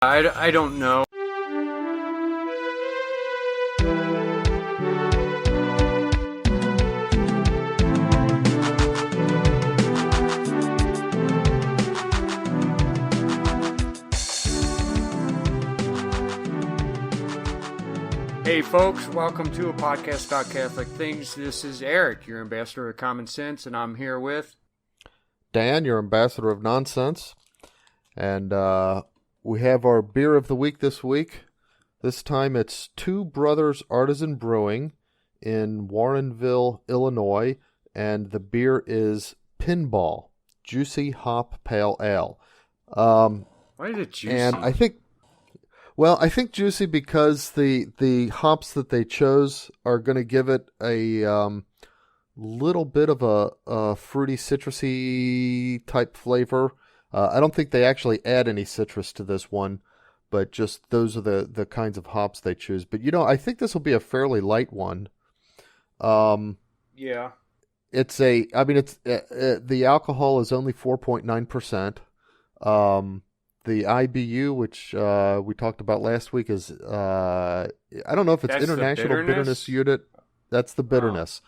I don't know. Hey folks, welcome to a podcast about Catholic things. This is Eric, your ambassador of common sense, and I'm here with Dan, your ambassador of nonsense. And we have our beer of the week this week. This time it's Two Brothers Artisan Brewing in Warrenville, Illinois, and the beer is Pinball Juicy Hop Pale Ale. Why is it juicy? And I think juicy because the hops that they chose are going to give it a little bit of a fruity, citrusy type flavor. I don't think they actually add any citrus to this one, but just those are the kinds of hops they choose. But, I think this will be a fairly light one. Yeah. The alcohol is only 4.9%. The IBU, which we talked about last week, is, I don't know if it's That's International Bitterness Unit. That's the bitterness.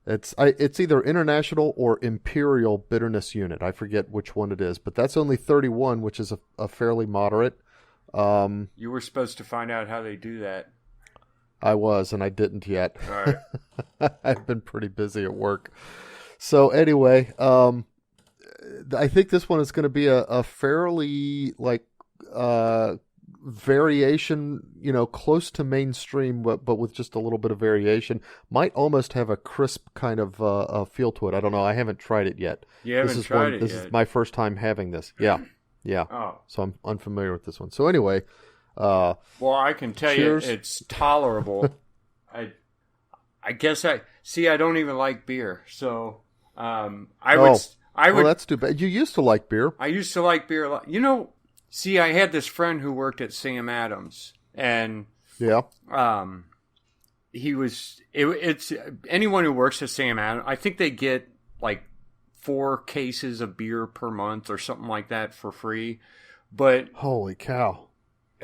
It's either International or Imperial Bitterness Unit. I forget which one it is, but that's only 31, which is a fairly moderate. You were supposed to find out how they do that. I was, and I didn't yet. All right. I've been pretty busy at work. So anyway, I think this one is going to be a fairly variation, close to mainstream, but with just a little bit of variation. Might almost have a crisp kind of feel to it. I don't know. I haven't tried it yet. You haven't tried it yet? This is my first time having this. Yeah. Oh. So I'm unfamiliar with this one. So anyway, well, I can tell cheers. you it's tolerable. I guess I don't even like beer, so I would. Well, that's too bad. You used to like beer. I used to like beer a lot. See, I had this friend who worked at Sam Adams, and yeah, it's anyone who works at Sam Adams. I think they get like 4 cases of beer per month or something like that for free. But holy cow,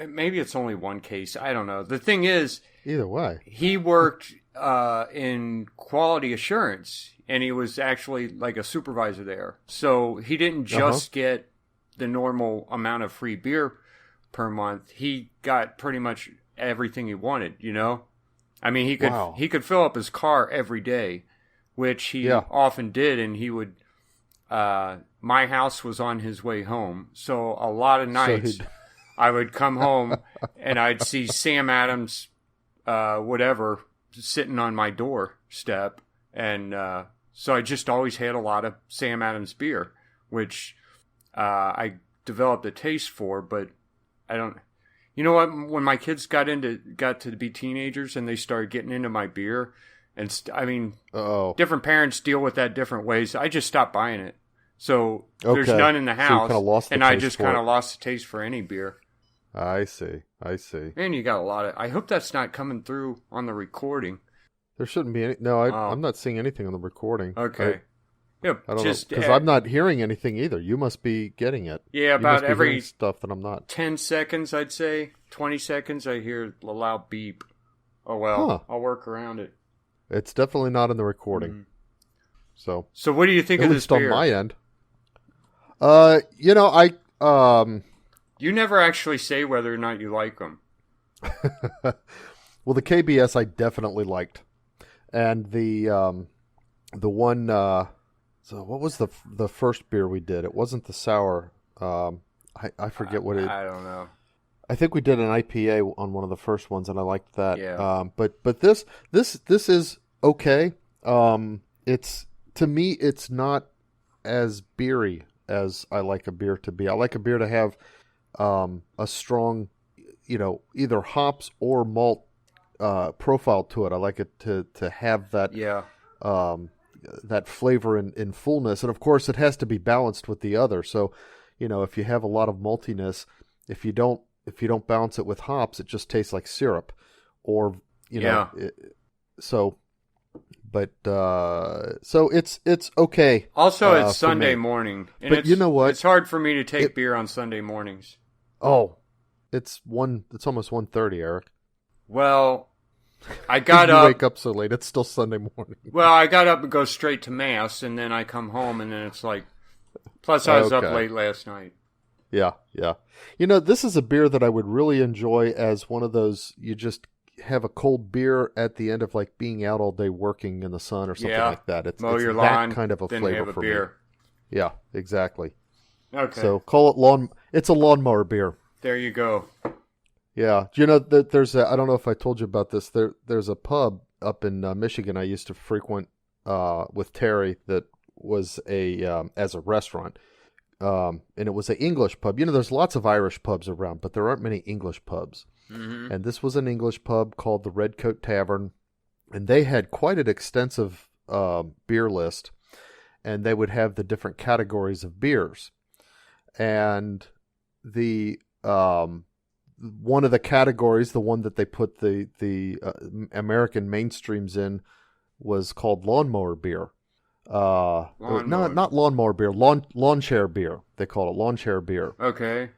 maybe it's only 1 case. I don't know. The thing is, either way, he worked in quality assurance, and he was actually like a supervisor there. So he didn't just get the normal amount of free beer per month. He got pretty much everything he wanted, I mean, he could fill up his car every day, which he often did, and he would my house was on his way home. So a lot of nights I would come home and I'd see Sam Adams whatever sitting on my doorstep, and so I just always had a lot of Sam Adams beer, which I developed a taste for, but I don't. You know what? When my kids got to be teenagers and they started getting into my beer, and different parents deal with that different ways. I just stopped buying it. So there's none in the house, and I just kind of lost the taste for any beer. I see. And you got a lot of. I hope that's not coming through on the recording. There shouldn't be any. No, I'm not seeing anything on the recording. Okay. I don't know, because I'm not hearing anything either. You must be getting it. Yeah, about every stuff that I'm not. 10 seconds, I'd say. 20 seconds, I hear a loud beep. Oh, well, I'll work around it. It's definitely not in the recording. Mm-hmm. So what do you think of this beer? At least on my end. You never actually say whether or not you like them. Well, the KBS I definitely liked. And the one... So what was the first beer we did? It wasn't the sour. I forget what it. I don't know. I think we did an IPA on one of the first ones, and I liked that. Yeah. But this is okay. It's, to me, it's not as beery as I like a beer to be. I like a beer to have a strong, either hops or malt profile to it. I like it to have that. Yeah. That flavor in fullness, and of course it has to be balanced with the other. So, if you have a lot of maltiness, if you don't balance it with hops, it just tastes like syrup, or so it's okay. Also, it's Sunday morning, and but you know what? It's hard for me to take beer on Sunday mornings. Oh, It's almost 1:30, Eric. Well, I got you up. wake up so late. It's still Sunday morning. Well, I got up and go straight to mass, and then I come home, and then it's like. Plus, I was up late last night. Yeah. This is a beer that I would really enjoy as one of those. You just have a cold beer at the end of like being out all day working in the sun or something like that. It's your that lawn, kind of a flavor have for beer. me. Yeah, exactly. Okay. So call it lawn. It's a lawnmower beer. There you go. Yeah. Do you know that there's I don't know if I told you about this. There's a pub up in Michigan I used to frequent with Terry that was as a restaurant. And it was an English pub. There's lots of Irish pubs around, but there aren't many English pubs. Mm-hmm. And this was an English pub called the Red Coat Tavern. And they had quite an extensive beer list. And they would have the different categories of beers. And the one of the categories, the one that they put the American mainstreams in, was called lawnmower beer. Not lawnmower beer, lawn chair beer. They call it lawn chair beer. Okay.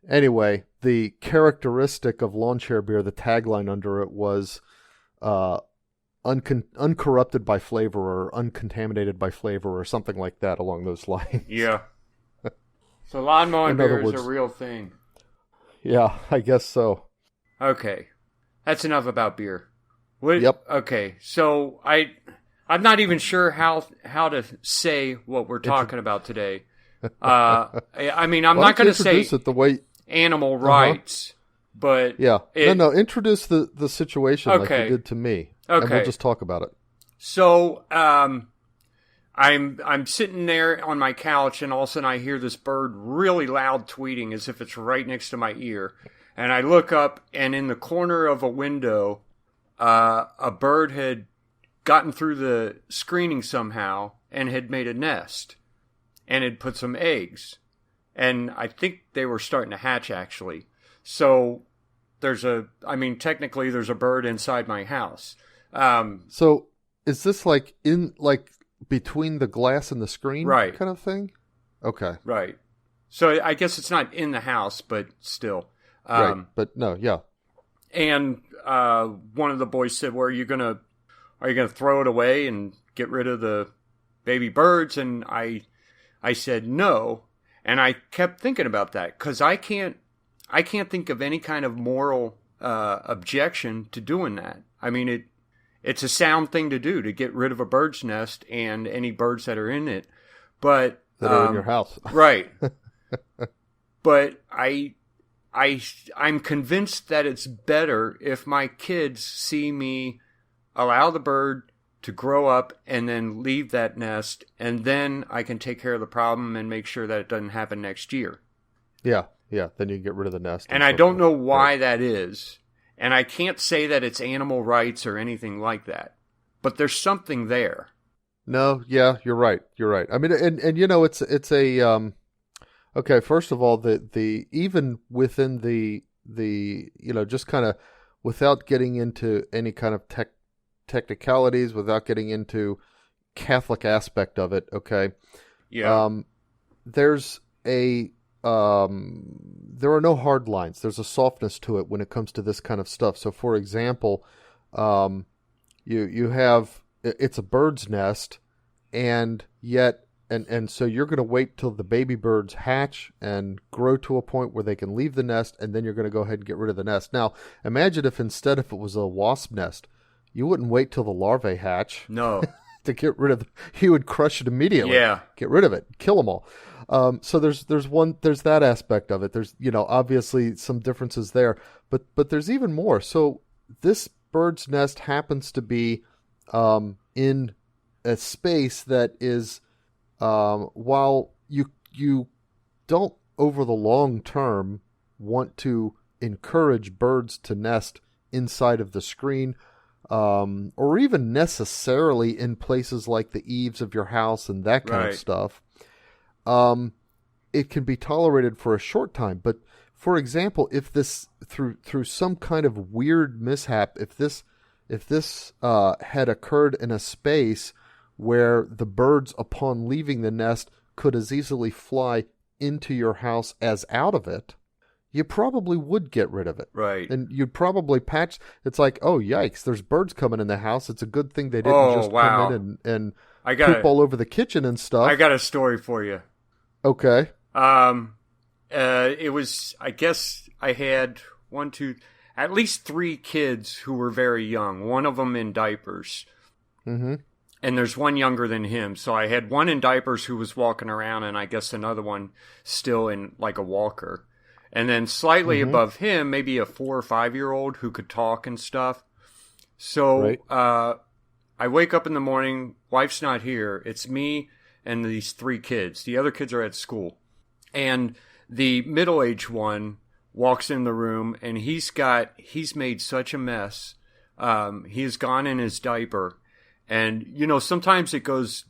Anyway, the characteristic of lawn chair beer, the tagline under it was uncorrupted by flavor or uncontaminated by flavor or something like that along those lines. Yeah. So lawn mowing beer is a real thing. Yeah, I guess so. Okay. That's enough about beer. What, yep. Okay, so I'm not even sure how to say what we're talking about today. I mean, I'm not going to say it the way animal rights, but yeah, introduce the situation like you did to me, and we'll just talk about it. So, I'm sitting there on my couch, and all of a sudden I hear this bird really loud tweeting as if it's right next to my ear, and I look up, and in the corner of a window, a bird had gotten through the screening somehow and had made a nest and had put some eggs. And I think they were starting to hatch, actually. So technically there's a bird inside my house. So is this like between the glass and the screen right. kind of thing? Okay. Right. So I guess it's not in the house, but still. Right. But no, yeah. And one of the boys said, well, are you going to throw it away and get rid of the baby birds? And I said no. And I kept thinking about that because I can't think of any kind of moral objection to doing that. I mean, it's a sound thing to do, to get rid of a bird's nest and any birds that are in it. But that are in your house. Right. But I'm convinced that it's better if my kids see me allow the bird to grow up and then leave that nest, and then I can take care of the problem and make sure that it doesn't happen next year. Yeah. Then you get rid of the nest. And I don't know why that is, and I can't say that it's animal rights or anything like that, but there's something there. No, yeah, you're right. I mean, and it's a okay. First of all, the even within the just kind of without getting into any kind of technicalities, without getting into Catholic aspect of it, okay? Yeah. There's there are no hard lines. There's a softness to it when it comes to this kind of stuff. So, for example, you have it's a bird's nest, and yet and so you're going to wait till the baby birds hatch and grow to a point where they can leave the nest, and then you're going to go ahead and get rid of the nest. Now, imagine if it was a wasp nest. You wouldn't wait till the larvae hatch. No. To get rid of you would crush it immediately. Yeah. Get rid of it. Kill them all. So there's that aspect of it. There's, obviously some differences there, but there's even more. So this bird's nest happens to be in a space that is, while you don't over the long term want to encourage birds to nest inside of the screen, or even necessarily in places like the eaves of your house and that kind of stuff, it can be tolerated for a short time. But for example, if this through some kind of weird mishap, if this had occurred in a space where the birds, upon leaving the nest, could as easily fly into your house as out of it, you probably would get rid of it. Right. And you'd probably patch. It's like, oh, yikes, there's birds coming in the house. It's a good thing they didn't just come in and poop all over the kitchen and stuff. I got a story for you. Okay. It was, I guess I had at least 3 kids who were very young. One of them in diapers. Mm-hmm. And there's one younger than him. So I had one in diapers who was walking around, and I guess another one still in like a walker. And then slightly above him, maybe a 4 or 5-year-old who could talk and stuff. So I wake up in the morning, wife's not here. It's me and these 3 kids. The other kids are at school. And the middle-aged one walks in the room, and he's made such a mess. He has gone in his diaper. And, sometimes it goes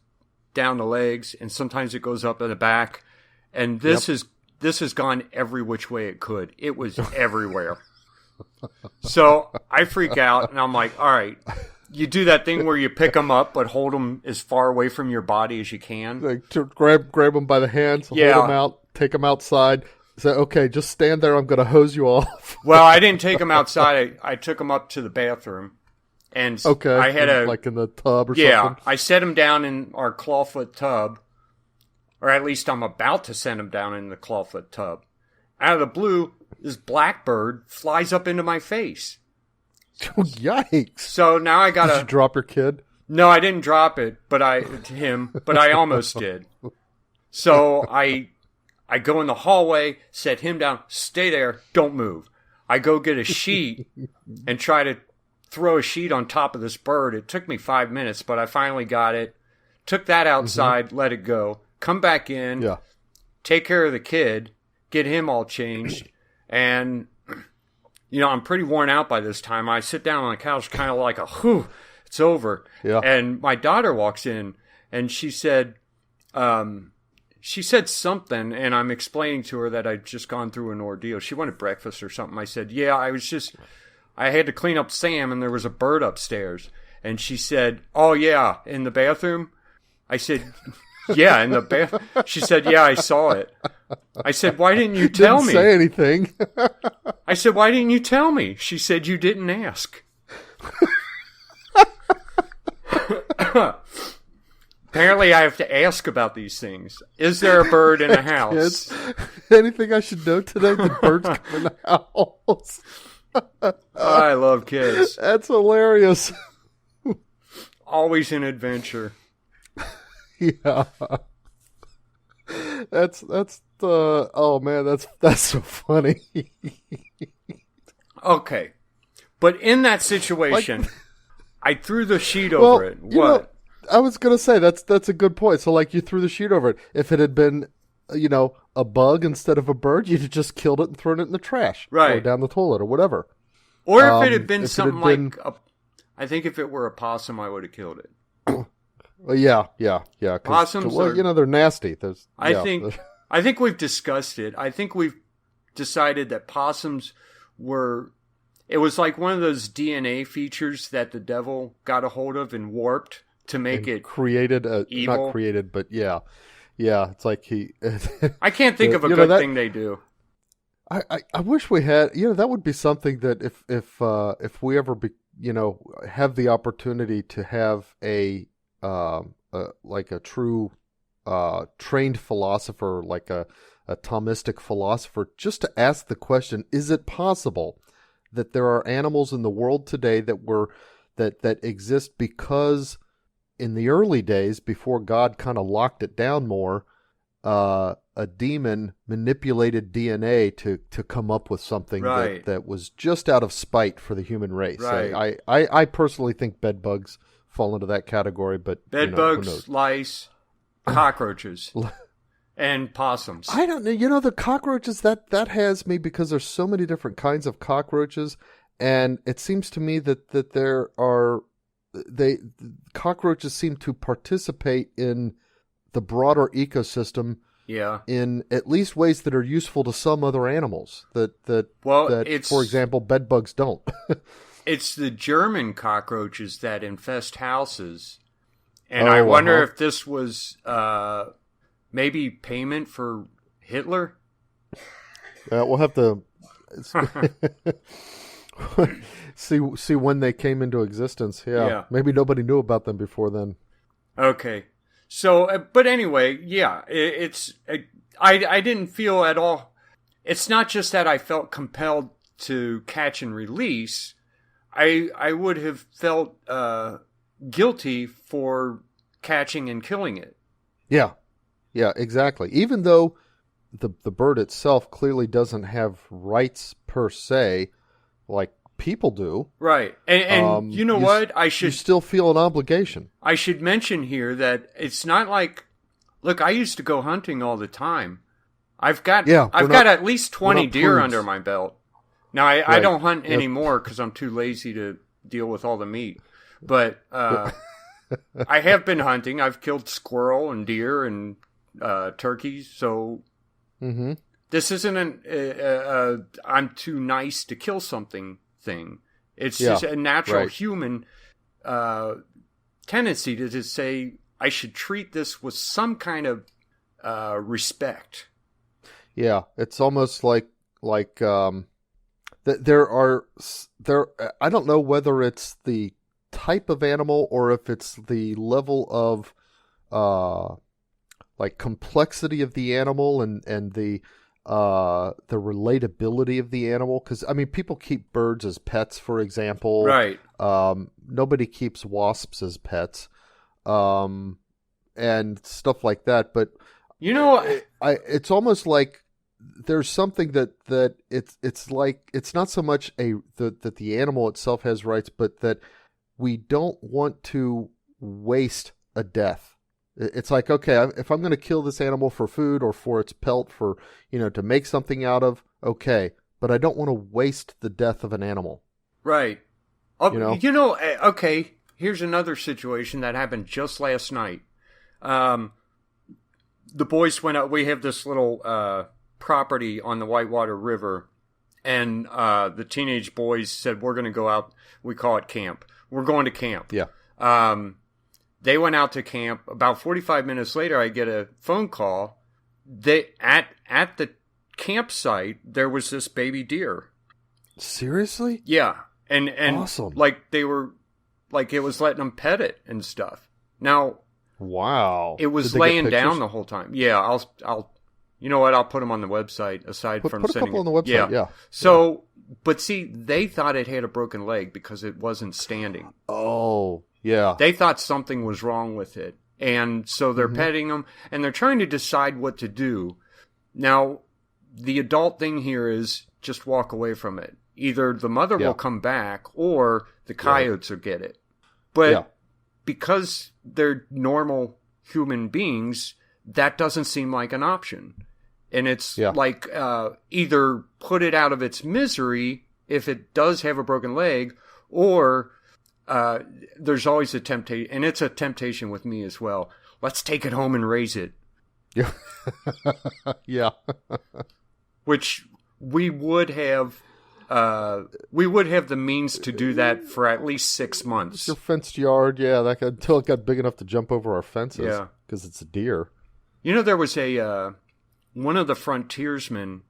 down the legs, and sometimes it goes up in the back. And this has gone every which way it could. It was everywhere. So I freak out, and I'm like, all right, you do that thing where you pick them up, but hold them as far away from your body as you can. Like to grab them by the hands, hold them out, take them outside. Say, okay, just stand there. I'm going to hose you off. Well, I didn't take them outside. I took them up to the bathroom. And I had like in the tub or something? Yeah, I set him down in our clawfoot tub, or at least I'm about to send him down in the clawfoot tub. Out of the blue, this blackbird flies up into my face. Oh, yikes. So now I got to... Did you drop your kid? No, I didn't drop it, but I almost did. So I go in the hallway, set him down, stay there, don't move. I go get a sheet and try to throw a sheet on top of this bird. It took me 5 minutes, but I finally got it. Took that outside, let it go. Come back in, take care of the kid, get him all changed. And, I'm pretty worn out by this time. I sit down on the couch kind of like whew, it's over. Yeah. And my daughter walks in, and she said something, and I'm explaining to her that I'd just gone through an ordeal. She wanted breakfast or something. I said, yeah, I had to clean up Sam, and there was a bird upstairs. And she said, oh, yeah, in the bathroom? I said, yeah, in the bathroom. She said, yeah, I saw it. I said, why didn't you tell me? Didn't say anything. I said, why didn't you tell me? She said, you didn't ask. Apparently, I have to ask about these things. Is there a bird in the house? Kids, anything I should know today? The birds come in the house. I love kids. That's hilarious. Always an adventure. Yeah. That's the oh man, that's so funny. Okay. But in that situation, I threw the sheet over it. What? I was gonna say that's a good point. So you threw the sheet over it. If it had been a bug instead of a bird, you'd have just killed it and thrown it in the trash. Right. Or down the toilet or whatever. Or if it had been something I think if it were a possum, I would have killed it. Well, yeah. Possums they're nasty. I think we've discussed it. I think we've decided that possums it was like one of those DNA features that the devil got a hold of and warped to make it created evil. Not created, but yeah. It's like I can't think of a good thing they do. I wish we had. That would be something that if we ever have the opportunity to have a true trained philosopher, like a Thomistic philosopher, just to ask the question: is it possible that there are animals in the world today that exist because in the early days, before God kind of locked it down more, a demon manipulated DNA to come up with something that was just out of spite for the human race? Right. I personally think bed bugs fall into that category, but bed bugs, lice, cockroaches, and possums. I don't know. The cockroaches, that has me, because there's so many different kinds of cockroaches, and it seems to me that there are cockroaches seem to participate in the broader ecosystem. Yeah. In at least ways that are useful to some other animals that for example, bed bugs don't. It's the German cockroaches that infest houses. And I wonder if this was maybe payment for Hitler. We'll have to see when they came into existence. Yeah. Maybe nobody knew about them before then. Okay. So, but anyway, yeah, I didn't feel at all. It's not just that I felt compelled to catch and release. I would have felt guilty for catching and killing it. Yeah, exactly. Even though the bird itself clearly doesn't have rights per se, like people do. Right. And you know what? You still feel an obligation. I should mention here that it's not like, look, I used to go hunting all the time. I've got at least 20 deer under my belt. Now, I don't hunt anymore because I'm too lazy to deal with all the meat. But I have been hunting. I've killed squirrel and deer and turkeys. So this isn't I'm too nice to kill something thing. It's just a natural human tendency to just say, I should treat this with some kind of respect. Yeah, it's almost like there are I don't know whether it's the type of animal or if it's the level of like complexity of the animal and the relatability of the animal, because I mean people keep birds as pets, for example. Right. Nobody keeps wasps as pets, and stuff like that. But you know, it's almost like there's something that it's like it's not so much that the animal itself has rights, but that we don't want to waste a death. It's like, okay, if I'm going to kill this animal for food or for its pelt, for to make something out of, okay, but I don't want to waste the death of an animal. Right. Okay. Here's another situation that happened just last night. The boys went out. We have this little property on the Whitewater River, and the teenage boys said, we're going to go out. We call it camp. We're going to camp. Yeah. They went out to camp. About 45 minutes later, I get a phone call. At the campsite, there was this baby deer. Seriously? Yeah. And awesome. Like they were, like it was letting them pet it and stuff. Now, wow. It was laying down the whole time. Yeah, I'll you know what? I'll put them on the website aside from put sending a couple on the website. Yeah. So, but see, they thought it had a broken leg because it wasn't standing. Oh, yeah. They thought something was wrong with it. And so they're petting them and they're trying to decide what to do. Now, the adult thing here is just walk away from it. Either the mother will come back or the coyotes will get it. But because they're normal human beings, that doesn't seem like an option. And it's like either put it out of its misery if it does have a broken leg, or there's always a temptation, and it's a temptation with me as well. Let's take it home and raise it. Yeah. Yeah. Which we would have the means to do that for at least 6 months. It's your fenced yard, until it got big enough to jump over our fences, because it's a deer. There was one of the frontiersmen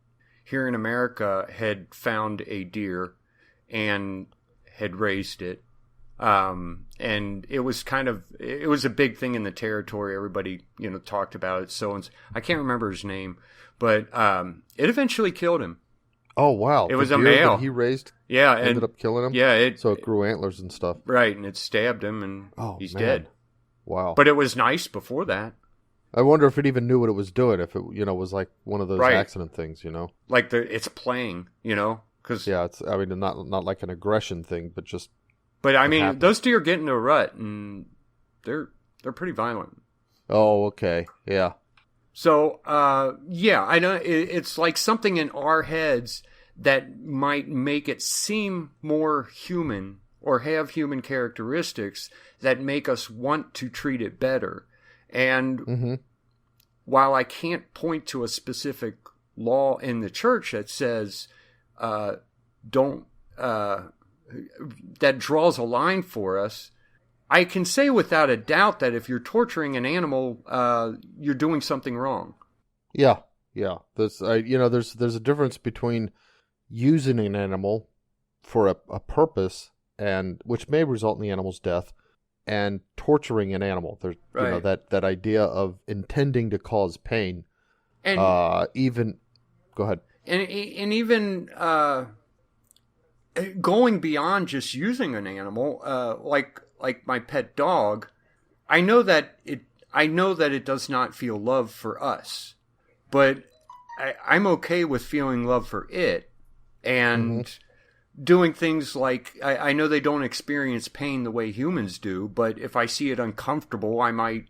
here in America had found a deer and had raised it. And it was it was a big thing in the territory. Everybody, talked about it. So I can't remember his name, but it eventually killed him. Oh, wow. It was a male. That he raised ended up killing him? Yeah. So it grew antlers and stuff. Right, and it stabbed him, and he's dead. Wow. But it was nice before that. I wonder if it even knew what it was doing, if it, was like one of those accident things, Like it's playing, because... Yeah, it's, not like an aggression thing, but just... But, those deer get into a rut, and they're pretty violent. Oh, okay. Yeah. So, I know it's like something in our heads that might make it seem more human or have human characteristics that make us want to treat it better. And while I can't point to a specific law in the church that says that draws a line for us, I can say without a doubt that if you're torturing an animal, you're doing something wrong. Yeah. There's a difference between using an animal for a purpose, and which may result in the animal's death, and torturing an animal. There's that idea of intending to cause pain. And even go ahead. And even going beyond just using an animal, like my pet dog, I know that it does not feel love for us, but I'm okay with feeling love for it, and doing things like, I know they don't experience pain the way humans do, but if I see it uncomfortable, I might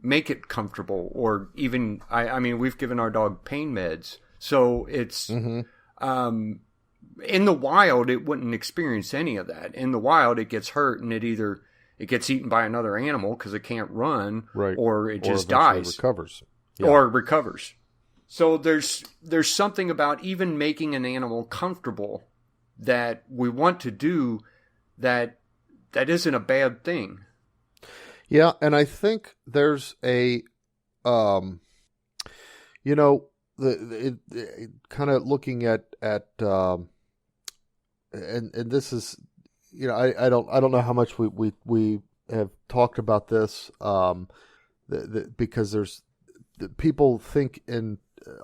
make it comfortable, or even, I mean, we've given our dog pain meds, so it's, in the wild, it wouldn't experience any of that. In the wild, it gets hurt, and it gets eaten by another animal because it can't run, or it just dies. Recovers. Yeah. Or recovers. So there's something about even making an animal comfortable that we want to do that isn't a bad thing. Yeah, and I think there's a, kind of looking at and this is, I don't know how much we have talked about this, because there's people think a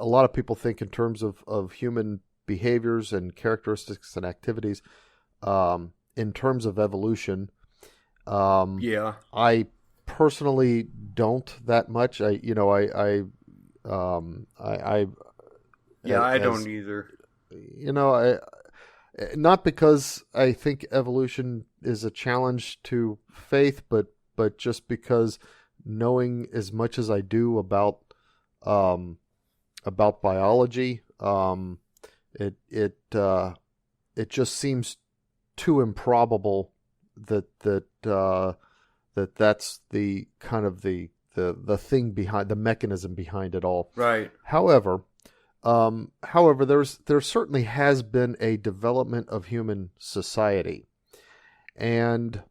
lot of people think in terms of human behaviors and characteristics and activities, in terms of evolution. I personally don't that much. I don't either. Not because I think evolution is a challenge to faith, but just because knowing as much as I do about biology, it just seems too improbable that's the kind of the thing behind the mechanism behind it all. Right. However, there certainly has been a development of human society, and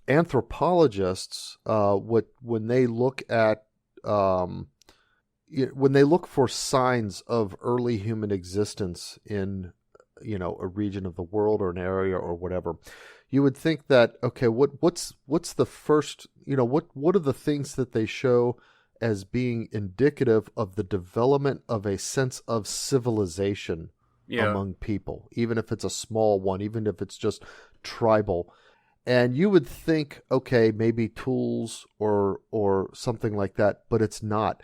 anthropologists, when they look for signs of early human existence in a region of the world or an area or whatever, you would think that, okay, what's the first, what are the things that they show as being indicative of the development of a sense of civilization among people, even if it's a small one, even if it's just tribal. And you would think, okay, maybe tools or something like that, but it's not.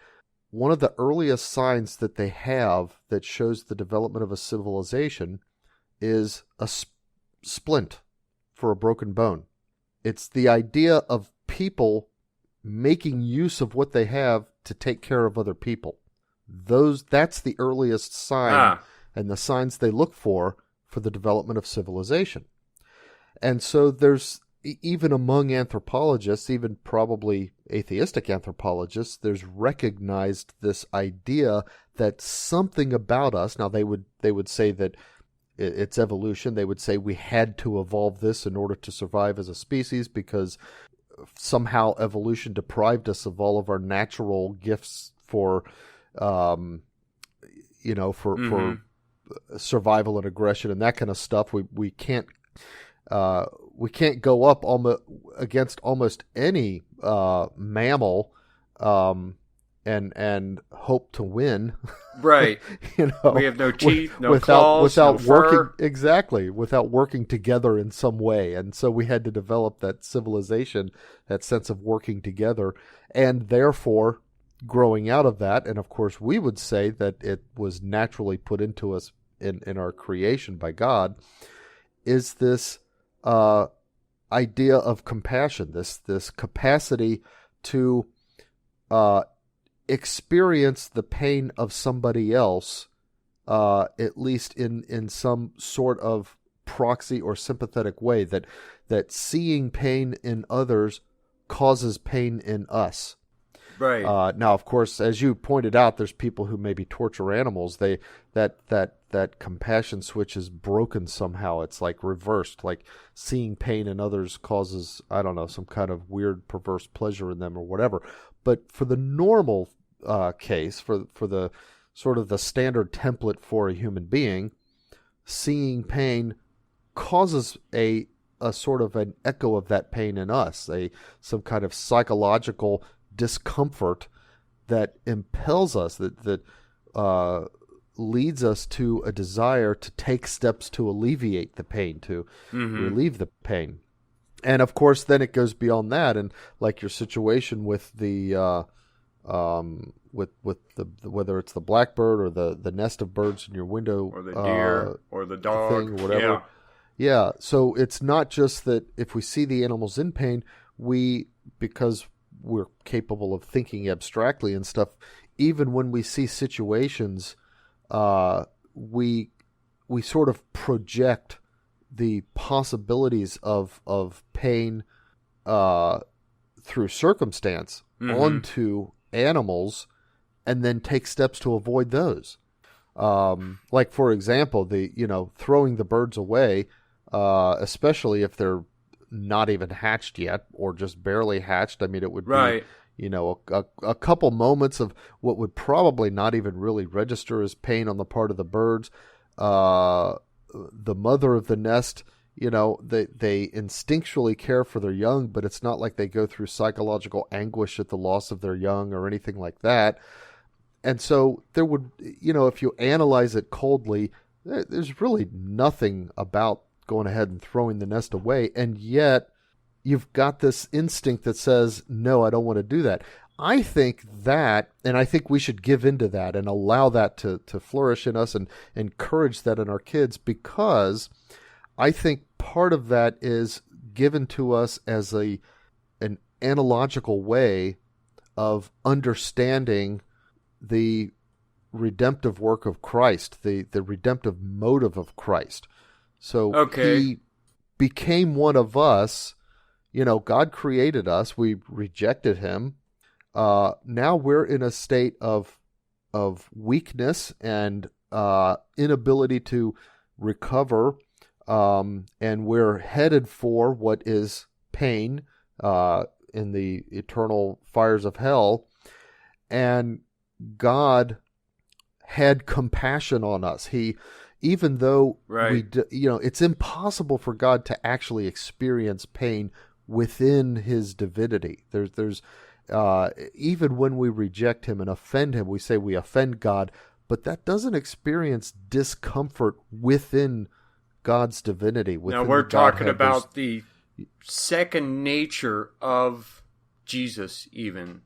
One of the earliest signs that they have that shows the development of a civilization is a splint for a broken bone. It's the idea of people making use of what they have to take care of other people. That's the earliest sign, and the signs they look for the development of civilization. And so there's, even among anthropologists, even probably atheistic anthropologists, there's recognized this idea that something about us, now they would say that it's evolution. They would say we had to evolve this in order to survive as a species because somehow evolution deprived us of all of our natural gifts for survival and aggression and that kind of stuff. We can't go up against almost any mammal and hope to win. Right. We have no teeth, no claws, no fur. Without working together in some way. And so we had to develop that civilization, that sense of working together, and therefore growing out of that. And of course, we would say that it was naturally put into us in our creation by God, is this idea of compassion, this capacity to experience the pain of somebody else, at least in some sort of proxy or sympathetic way, that seeing pain in others causes pain in us. Right. Now, of course, as you pointed out, there's people who maybe torture animals. That compassion switch is broken somehow. It's like reversed, like seeing pain in others causes, I don't know, some kind of weird perverse pleasure in them or whatever. But for the normal case, for the sort of the standard template for a human being, seeing pain causes a sort of an echo of that pain in us, some kind of psychological discomfort that impels us, that leads us to a desire to take steps to alleviate the pain, to relieve the pain. And of course, then it goes beyond that, and like your situation with the with the whether it's the blackbird or the nest of birds in your window, or the deer, or the dog, thing, or whatever. Yeah. So it's not just that if we see the animals in pain, because we're capable of thinking abstractly and stuff, even when we see situations, we sort of project the possibilities of pain through circumstance onto animals, and then take steps to avoid those. Like for example, throwing the birds away, especially if they're not even hatched yet or just barely hatched. I mean, it would be a couple moments of what would probably not even really register as pain on the part of the birds. The mother of the nest, they instinctually care for their young, but it's not like they go through psychological anguish at the loss of their young or anything like that. And so there would, if you analyze it coldly, there's really nothing about going ahead and throwing the nest away. And yet you've got this instinct that says, no, I don't want to do that. I think that, and I think we should give into that and allow that to flourish in us and encourage that in our kids, because I think part of that is given to us as an analogical way of understanding the redemptive work of Christ, the redemptive motive of Christ. So he became one of us. God created us. We rejected him. Now we're in a state of weakness and inability to recover, and we're headed for what is pain in the eternal fires of hell. And God had compassion on us. Even though it's impossible for God to actually experience pain within his divinity. There's even when we reject him and offend him, we say we offend God, but that doesn't experience discomfort within God's divinity. Now we're talking about the second nature of Jesus, even,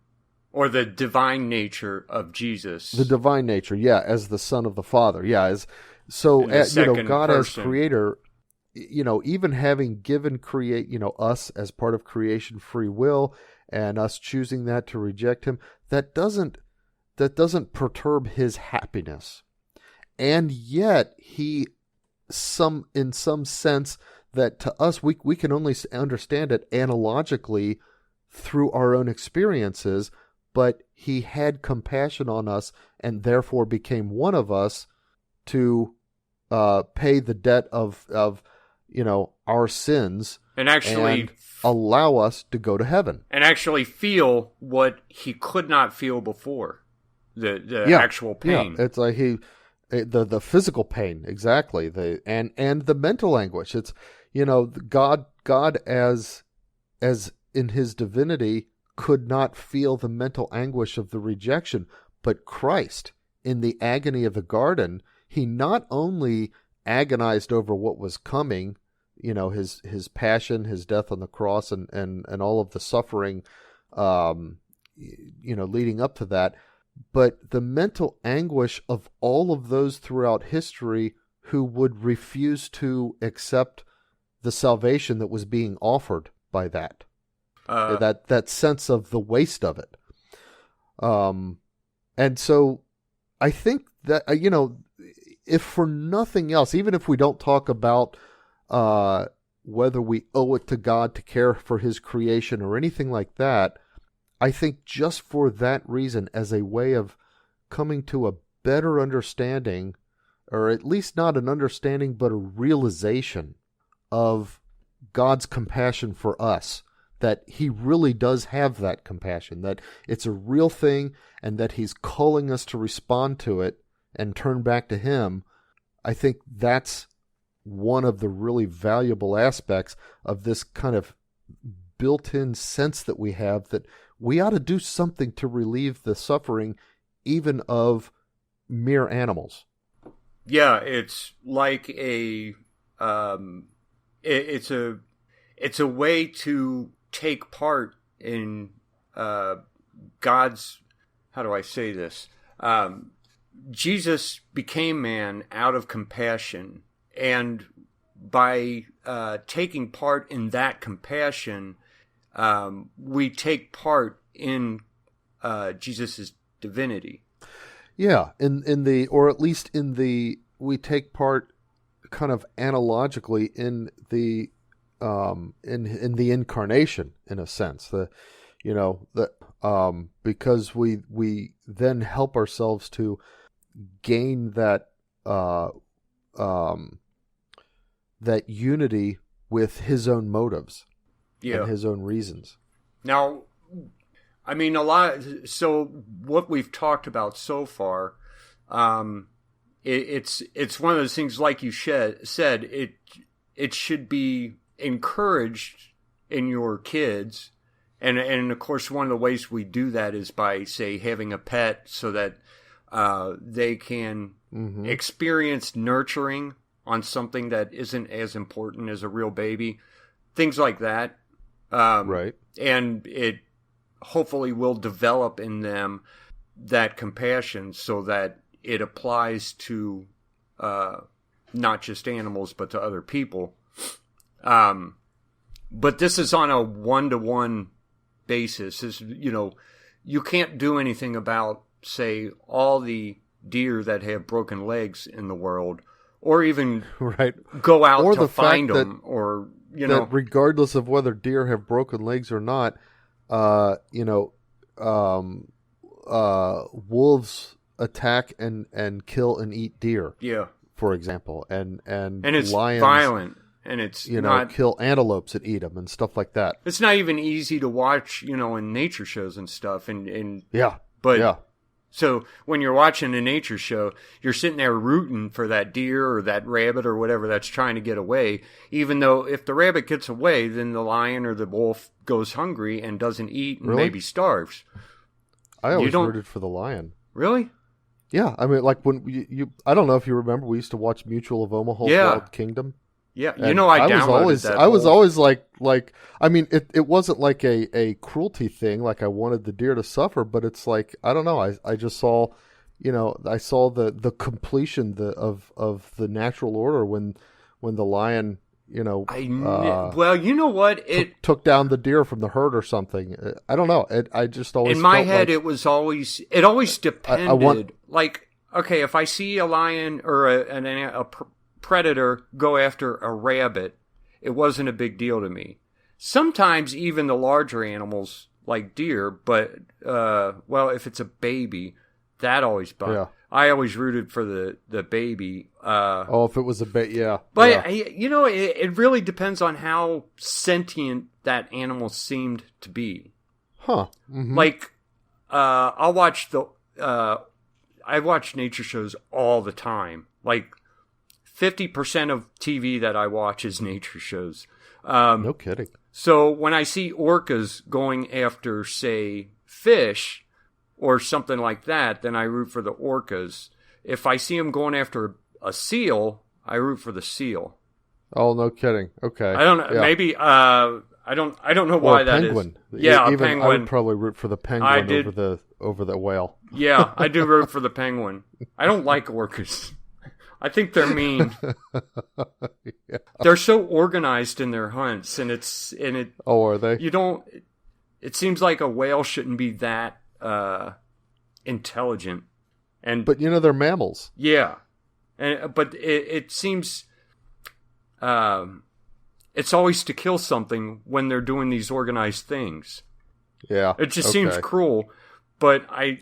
or the divine nature of Jesus. The divine nature, as the Son of the Father, God person. As creator, even having given us as part of creation free will, and us choosing that to reject him, that doesn't perturb his happiness. And yet in some sense that to us, we can only understand it analogically through our own experiences, but he had compassion on us and therefore became one of us to pay the debt of our sins, and actually allow us to go to heaven, and actually feel what he could not feel before, the actual pain. It's like the physical pain, exactly, and the mental anguish. It's God as in his divinity could not feel the mental anguish of the rejection, but Christ in the agony of the garden, he not only agonized over what was coming, his passion, his death on the cross, and all of the suffering, leading up to that, but the mental anguish of all of those throughout history who would refuse to accept the salvation that was being offered by that sense of the waste of it. And so I think that, if for nothing else, even if we don't talk about whether we owe it to God to care for his creation or anything like that, I think just for that reason, as a way of coming to a better understanding, or at least not an understanding, but a realization of God's compassion for us, that he really does have that compassion, that it's a real thing, and that he's calling us to respond to it and turn back to him. I think that's one of the really valuable aspects of this kind of built-in sense that we have that we ought to do something to relieve the suffering even of mere animals. Yeah, it's like it's a way to take part in God's, how do I say this? Jesus became man out of compassion, and by taking part in that compassion, we take part in Jesus's divinity. Yeah, or at least we take part kind of analogically in the incarnation, in a sense. Because we then help ourselves to gain that that unity with his own motives and his own reasons. Now, I mean, so what we've talked about so far, it's one of those things, like you said, it should be encouraged in your kids. And of course, one of the ways we do that is by, say, having a pet so that they can experience nurturing on something that isn't as important as a real baby. Things like that. Right. And it hopefully will develop in them that compassion so that it applies to not just animals, but to other people. But this is on a one-to-one basis. You can't do anything about, say, all the deer that have broken legs in the world, or even go out to find them, or that regardless of whether deer have broken legs or not, wolves attack and kill and eat deer. Yeah, for example, and it's lions, violent. And it's not kill antelopes and eat them and stuff like that. It's not even easy to watch, in nature shows and stuff. So when you're watching a nature show, you're sitting there rooting for that deer or that rabbit or whatever that's trying to get away. Even though if the rabbit gets away, then the lion or the wolf goes hungry and doesn't eat and maybe starves. I always rooted for the lion. Really? Yeah, I mean, like when you I don't know if you remember, we used to watch Mutual of Omaha Wild Kingdom. Yeah, I downloaded that. I was always like, I mean, it wasn't like a cruelty thing, like I wanted the deer to suffer, but it's like, I don't know, I just saw, I saw the completion of the natural order when the lion, well, you know what? It took down the deer from the herd or something. I don't know. I just always in my head it always depended. Like, okay, if I see a lion or a predator go after a rabbit, it wasn't a big deal to me. Sometimes even the larger animals like deer, but if it's a baby, that always bothered. Yeah. I always rooted for the baby. If it was a baby, yeah. But it really depends on how sentient that animal seemed to be. Huh. Mm-hmm. Like I watch nature shows all the time. Like 50% of TV that I watch is nature shows. No kidding. So when I see orcas going after, say, fish or something like that, then I root for the orcas. If I see them going after a seal, I root for the seal. Oh, no kidding. Okay. I don't know. Yeah. Maybe I don't know why that penguin. Is. Yeah, even a penguin. I would probably root for the penguin over the whale. Yeah, I do root for the penguin. I don't like orcas. I think they're mean. Yeah. They're so organized in their hunts, and it. Oh, are they? It seems like a whale shouldn't be that intelligent, but they're mammals. Yeah, but it seems it's always to kill something when they're doing these organized things. Yeah, it just seems cruel. But I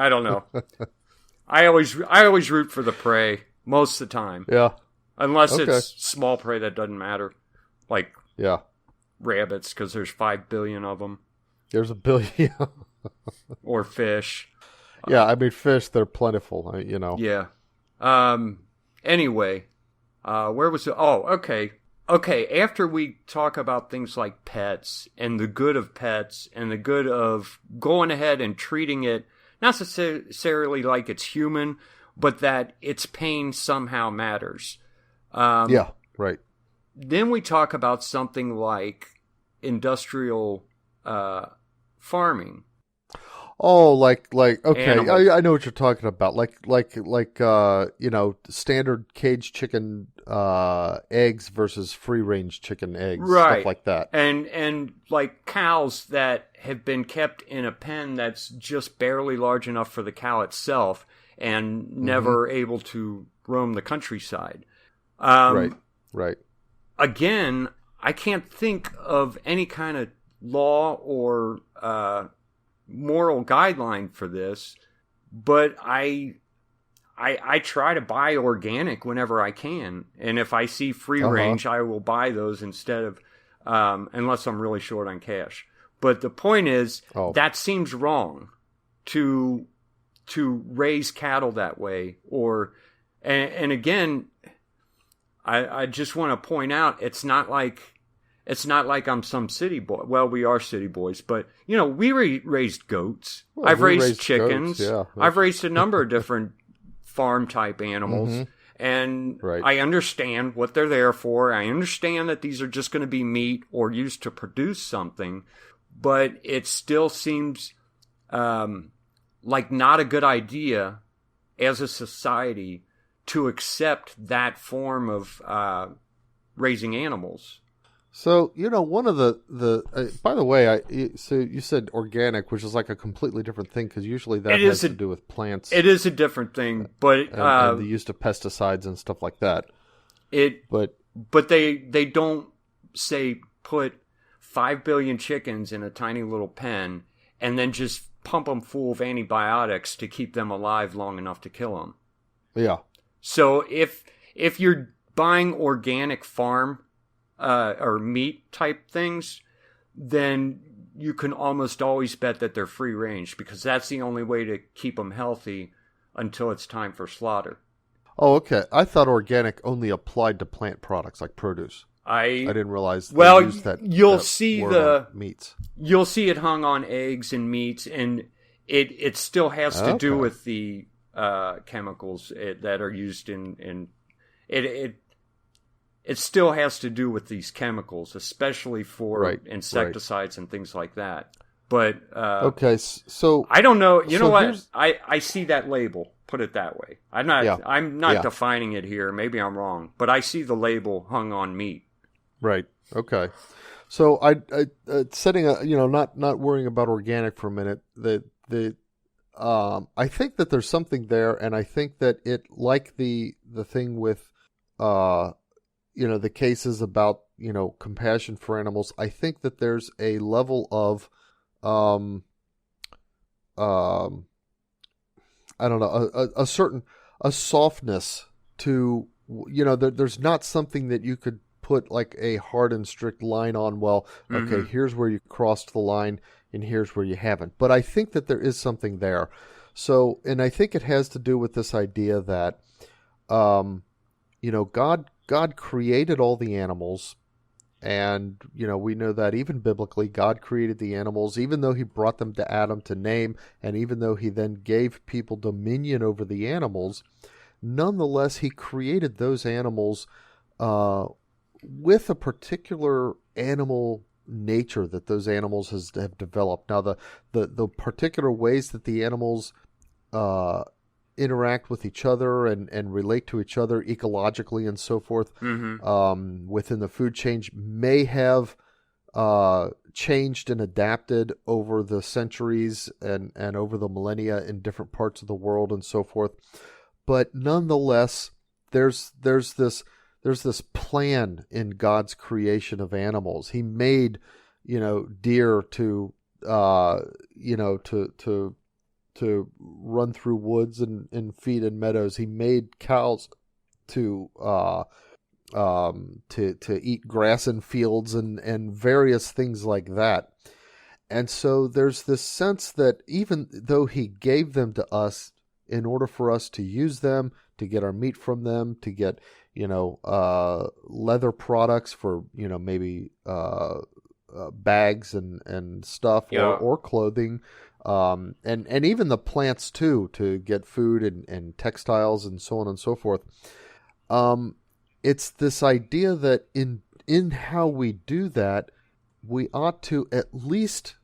don't know. I always root for the prey most of the time. Yeah. Unless it's small prey that doesn't matter. Like rabbits, because there's 5 billion of them. There's 1 billion. Or fish. Yeah, I mean, fish, they're plentiful, Yeah. Anyway, Where was it? Oh, okay. Okay, after we talk about things like pets and the good of pets and the good of going ahead and treating it not necessarily like it's human, but that its pain somehow matters. Yeah, right. Then we talk about something like industrial farming. Oh, like okay, Animals. I know what you're talking about. Like standard cage chicken eggs versus free range chicken eggs, stuff Right. like that. And like cows that have been kept in a pen that's just barely large enough for the cow itself and never able to roam the countryside. Right, right. Again, I can't think of any kind of law or moral guideline for this, but I try to buy organic whenever I can, and if I see free range, I will buy those instead of unless I'm really short on cash. But the point is that seems wrong to raise cattle that way, or and again, I just want to point out it's not like I'm some city boy. Well, we are city boys, but we raised goats. Well, I've we raised chickens. Goats, yeah. I've raised a number of different farm type animals, and Right. I understand what they're there for. I understand that these are just going to be meat or used to produce something, but it still seems like not a good idea as a society to accept that form of raising animals. So, one of the by the way, so you said organic, which is like a completely different thing, because usually that has to do with plants. It is a different thing, but and the use of pesticides and stuff like that. But they don't say put 5 billion chickens in a tiny little pen and then just pump them full of antibiotics to keep them alive long enough to kill them. Yeah. So if you're buying organic farm or meat type things, then you can almost always bet that they're free range, because that's the only way to keep them healthy until it's time for slaughter. Oh, okay. I thought organic only applied to plant products like produce. I didn't realize they used that. You'll that see word on meats. You'll see it hung on eggs and meats, and it still has to do with the chemicals that are used in it still has to do with these chemicals, especially for insecticides and things like that. But okay, so I don't know. You know what? I see that label. Put it that way. I'm not defining it here. Maybe I'm wrong, but I see the label hung on meat. Right. Okay. So I setting a not worrying about organic for a minute. I think that there's something there, and I think that it, like the thing with the cases about compassion for animals. I think that there's a level of I don't know, a softness to, there's not something that you could put like a hard and strict line on. Well, okay, here's where you crossed the line and here's where you haven't. But I think that there is something there. So, and I think it has to do with this idea that, God created all the animals. And, we know that even biblically, God created the animals, even though he brought them to Adam to name, and even though he then gave people dominion over the animals, nonetheless, he created those animals with a particular animal nature that those animals have developed. Now, the particular ways that the animals interact with each other and relate to each other ecologically and so forth within the food chain may have changed and adapted over the centuries and over the millennia in different parts of the world and so forth. But nonetheless, there's this plan in God's creation of animals. He made, deer to run through woods and feed in meadows. He made cows to eat grass in fields and various things like that. And so there's this sense that even though he gave them to us in order for us to use them, to get our meat from them, to get, leather products for, maybe bags and stuff, Yeah. or clothing, and even the plants too, to get food and textiles and so on and so forth. It's this idea that in how we do that, we ought to, at least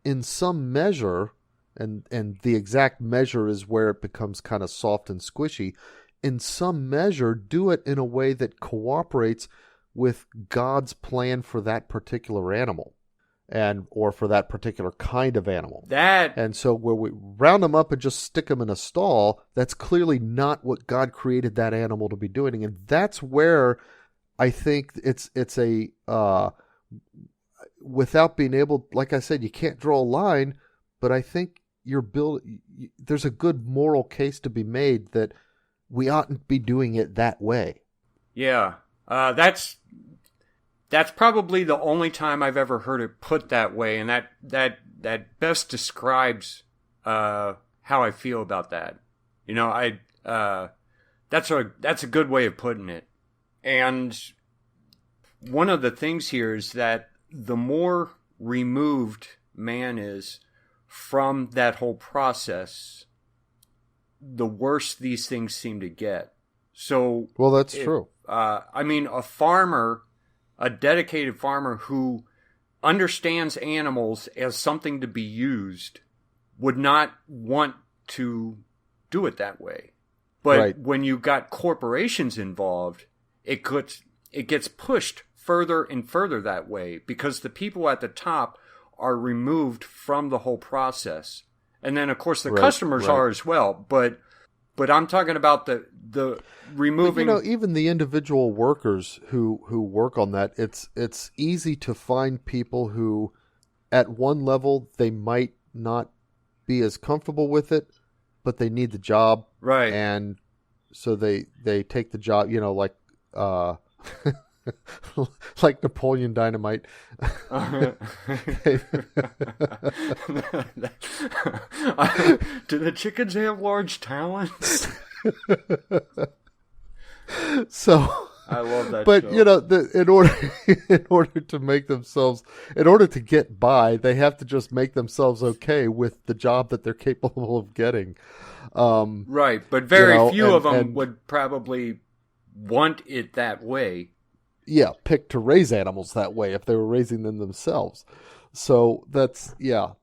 in some measure, and the exact measure is where it becomes kind of soft and squishy, in some measure do it in a way that cooperates with God's plan for that particular animal, or for that particular kind of animal. And so where we round them up and just stick them in a stall, that's clearly not what God created that animal to be doing. And that's where I think it's a without being able, like I said, you can't draw a line, but I think there's a good moral case to be made that we oughtn't be doing it that way. Yeah. That's probably the only time I've ever heard it put that way, and that best describes how I feel about that. That's a good way of putting it. And one of the things here is that the more removed man is from that whole process, the worse these things seem to get. So, well, that's true. A dedicated farmer who understands animals as something to be used would not want to do it that way. But when you got corporations involved, it gets pushed further and further that way, because the people at the top are removed from the whole process. And then, of course, the customers are as well. But I'm talking about the removing. But, even the individual workers who work on that, it's easy to find people who, at one level, they might not be as comfortable with it, but they need the job, right? And so they take the job. Like Napoleon Dynamite. Do the chickens have large talons? So I love that. But show. in order to make themselves, in order to get by, they have to just make themselves okay with the job that they're capable of getting. Right, but very few of them would probably want it that way. Yeah, pick to raise animals that way if they were raising them themselves. So that's a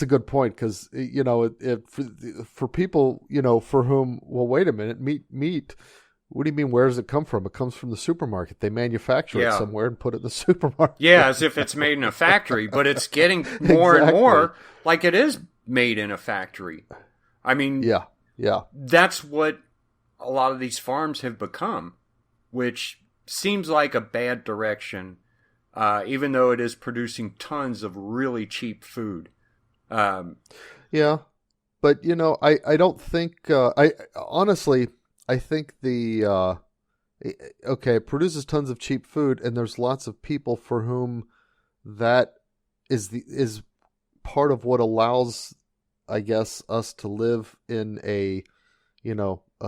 good point, because for people for whom, well, wait a minute, meat. What do you mean? Where does it come from? It comes from the supermarket. They manufacture it somewhere and put it in the supermarket. Yeah, as if it's made in a factory, but it's getting more and more like it is made in a factory. I mean, yeah, that's what a lot of these farms have become, which seems like a bad direction, even though it is producing tons of really cheap food. Yeah, but I don't think. I think it produces tons of cheap food, and there's lots of people for whom that is part of what allows, I guess, us to live in a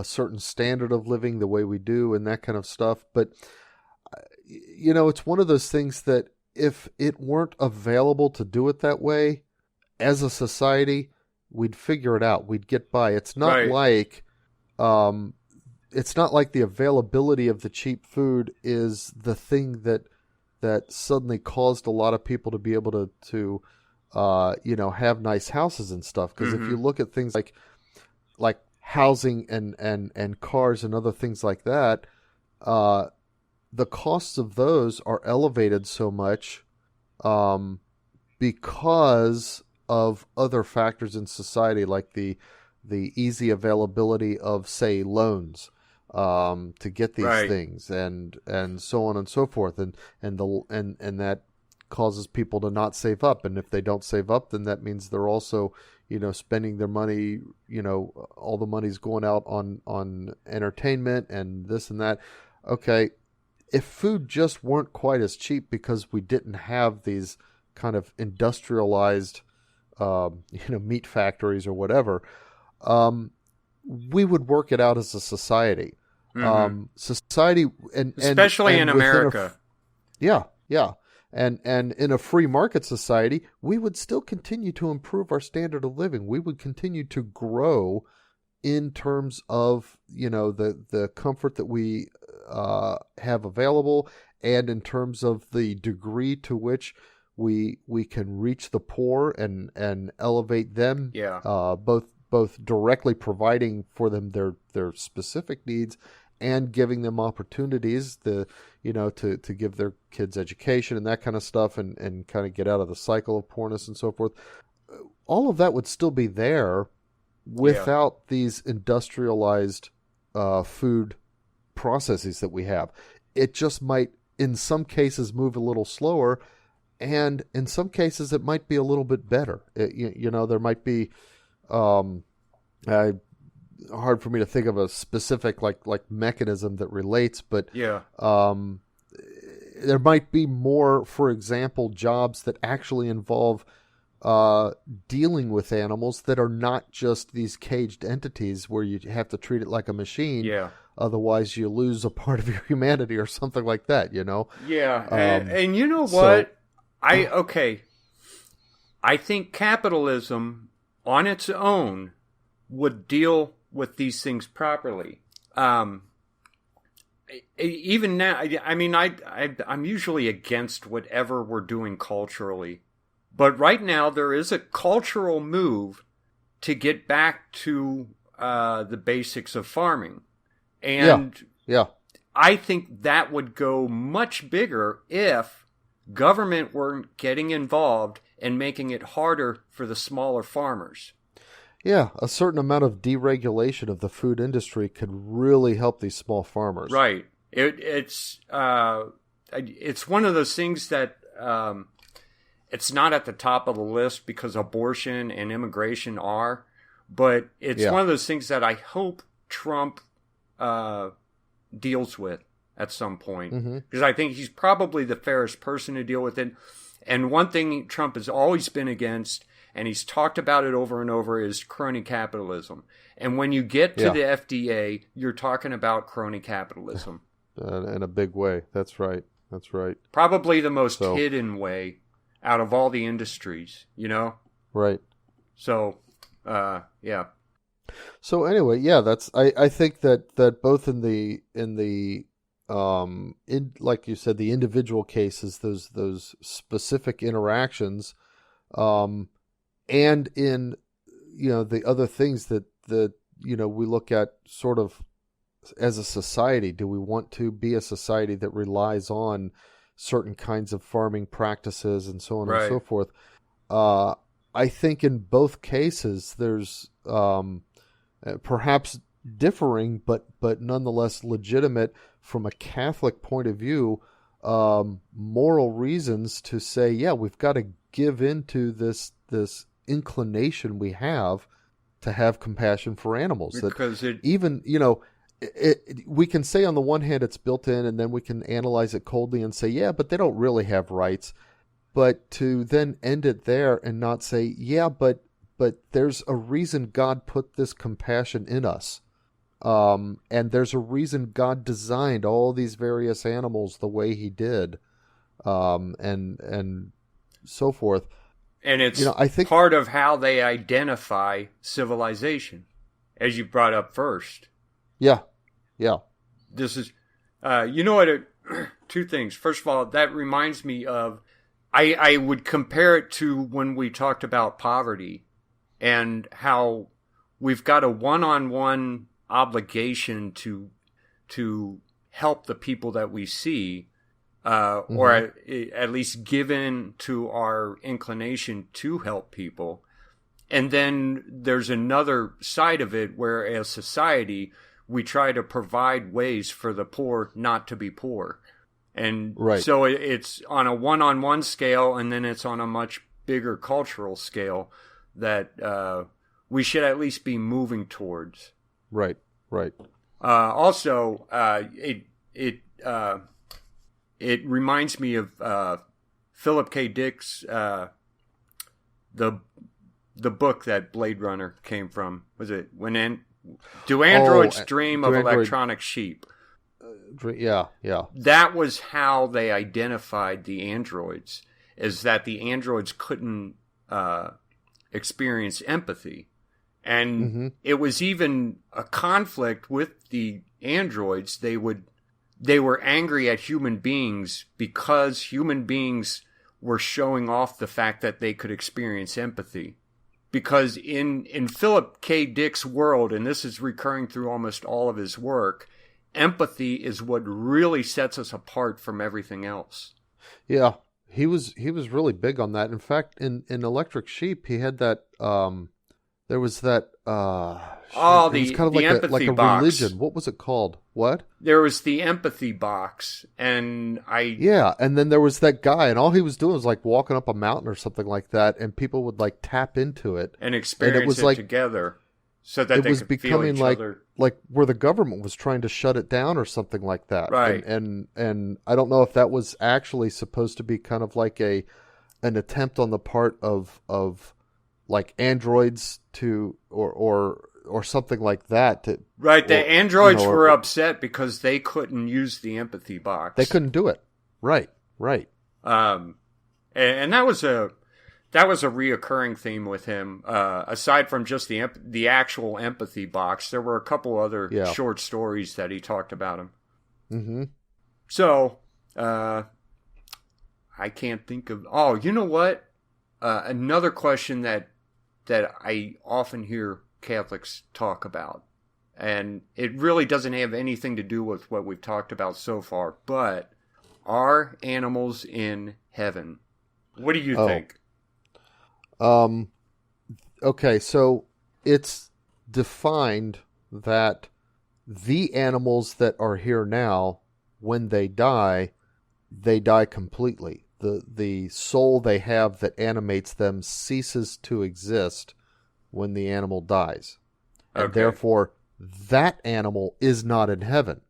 certain standard of living the way we do and that kind of stuff. But, it's one of those things that if it weren't available to do it that way, as a society, we'd figure it out. We'd get by. It's not like the availability of the cheap food is the thing that suddenly caused a lot of people to be able to have nice houses and stuff. Because if you look at things like housing and cars and other things like that, the costs of those are elevated so much because of other factors in society, like the easy availability of, say, loans to get these things, and so on and so forth, and that causes people to not save up, and if they don't save up, then that means they're also spending their money, all the money's going out on entertainment and this and that. Okay, if food just weren't quite as cheap because we didn't have these kind of industrialized meat factories or whatever, we would work it out as a society. Society Especially in and within America. yeah, yeah. And in a free market society, we would still continue to improve our standard of living. We would continue to grow in terms of, the comfort that we have available, and in terms of the degree to which we can reach the poor and elevate them, Yeah. both directly providing for them their specific needs, and giving them opportunities to give their kids education and that kind of stuff, and kind of get out of the cycle of poorness and so forth. All of that would still be there without these industrialized food processes that we have. It just might, in some cases, move a little slower, and in some cases, it might be a little bit better. There might be hard for me to think of a specific like mechanism that relates, but there might be more, for example, jobs that actually involve dealing with animals that are not just these caged entities where you have to treat it like a machine. Yeah. Otherwise, you lose a part of your humanity or something like that. Yeah, and you know what? I think capitalism on its own would deal with these things properly. Even now, I mean, I'm usually against whatever we're doing culturally. But right now, there is a cultural move to get back to the basics of farming. And I think that would go much bigger if government weren't getting involved and making it harder for the smaller farmers. Yeah, a certain amount of deregulation of the food industry could really help these small farmers. Right. It's one of those things that it's not at the top of the list because abortion and immigration are, but it's one of those things that I hope Trump deals with at some point, because I think he's probably the fairest person to deal with it. And one thing Trump has always been against, and he's talked about it over and over, is crony capitalism. And when you get to the FDA, you're talking about crony capitalism. In a big way. That's right. Probably the most hidden way out of all the industries, Right. So, yeah. So anyway, that's I think that both in like you said, the individual cases, those specific interactions, and in the other things that we look at sort of as a society. Do we want to be a society that relies on certain kinds of farming practices and so on and so forth? I think in both cases there's perhaps differing, but nonetheless legitimate from a Catholic point of view, moral reasons to say, we've got to give into this inclination we have to have compassion for animals. Because we can say on the one hand it's built in, and then we can analyze it coldly and say, but they don't really have rights. But to then end it there and not say, but there's a reason God put this compassion in us. And there's a reason God designed all these various animals the way he did, and so forth. And it's I think part of how they identify civilization, as you brought up first. Yeah. This is, two things. First of all, that reminds me of, I would compare it to when we talked about poverty and how we've got a one-on-one obligation to help the people that we see, or at least given to our inclination to help people. And then there's another side of it where, as society, we try to provide ways for the poor not to be poor. And so it's on a one-on-one scale, and then it's on a much bigger cultural scale that we should at least be moving towards. Right. Also, it reminds me of Philip K. Dick's the book that Blade Runner came from. Was it When Do androids Oh, dream do of android- electronic sheep? Yeah, yeah. That was how they identified the androids, is that the androids couldn't experience empathy. And it was even a conflict with the androids. They were angry at human beings because human beings were showing off the fact that they could experience empathy. Because in Philip K. Dick's world, and this is recurring through almost all of his work, empathy is what really sets us apart from everything else. Yeah, he was really big on that. In fact, in Electric Sheep, he had that. There was that. It was kind of the like empathy a box. religion. What was it called? What? There was the empathy box, and Yeah, and then there was that guy, and all he was doing was like walking up a mountain or something like that, and people would like tap into it and experience it together, so that it they was could becoming feel each other. like where the government was trying to shut it down or something like that. Right. And I don't know if that was actually supposed to be kind of like an attempt on the part of like androids to or something like that. Right, the androids were or, upset because they couldn't use the empathy box. They couldn't do it. Right. And that was a reoccurring theme with him. Aside from just the actual empathy box, there were a couple other short stories that he talked about him. Mm-hmm. So, I can't think of. Oh, you know what? Another question that I often hear Catholics talk about, and it really doesn't have anything to do with what we've talked about so far, but are animals in heaven? What do you think? Okay, so it's defined that the animals that are here now, when they die completely. The soul they have that animates them ceases to exist when the animal dies. And therefore, that animal is not in heaven.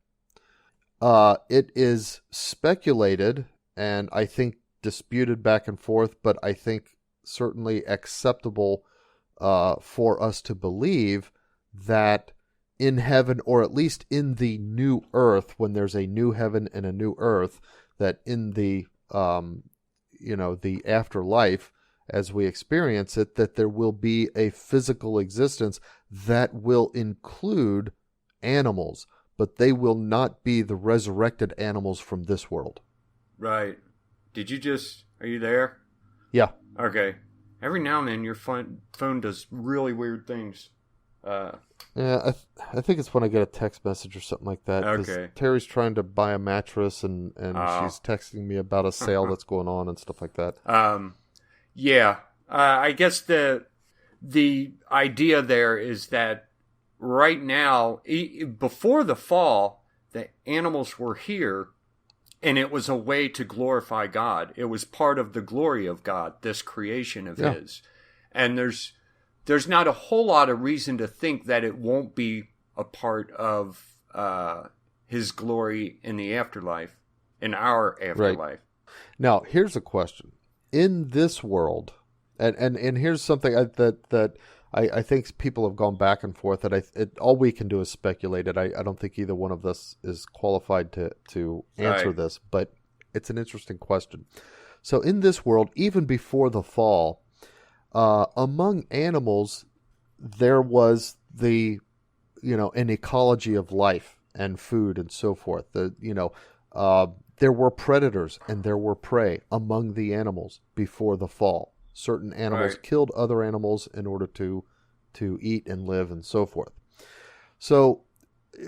It is speculated, and I think disputed back and forth, but I think certainly acceptable for us to believe that in heaven, or at least in the new earth, when there's a new heaven and a new earth, that in the the afterlife, as we experience it, that there will be a physical existence that will include animals, but they will not be the resurrected animals from this world. Right. Are you there? Yeah. Okay. Every now and then your phone does really weird things. Yeah, I think it's when I get a text message or something like that. Okay. Terry's trying to buy a mattress, and she's texting me about a sale that's going on and stuff like that. Yeah. I guess the idea there is that right now, before the fall, the animals were here, and it was a way to glorify God. It was part of the glory of God, this creation of His. And there's not a whole lot of reason to think that it won't be a part of His glory in the afterlife, in our afterlife. Right. Now, here's a question. In this world, and here's something that I think people have gone back and forth, that all we can do is speculate it. I don't think either one of us is qualified to answer this, but it's an interesting question. So in this world, even before the fall, among animals, there was an ecology of life and food and so forth. There were predators and there were prey among the animals before the fall. Certain animals killed other animals in order to eat and live and so forth. So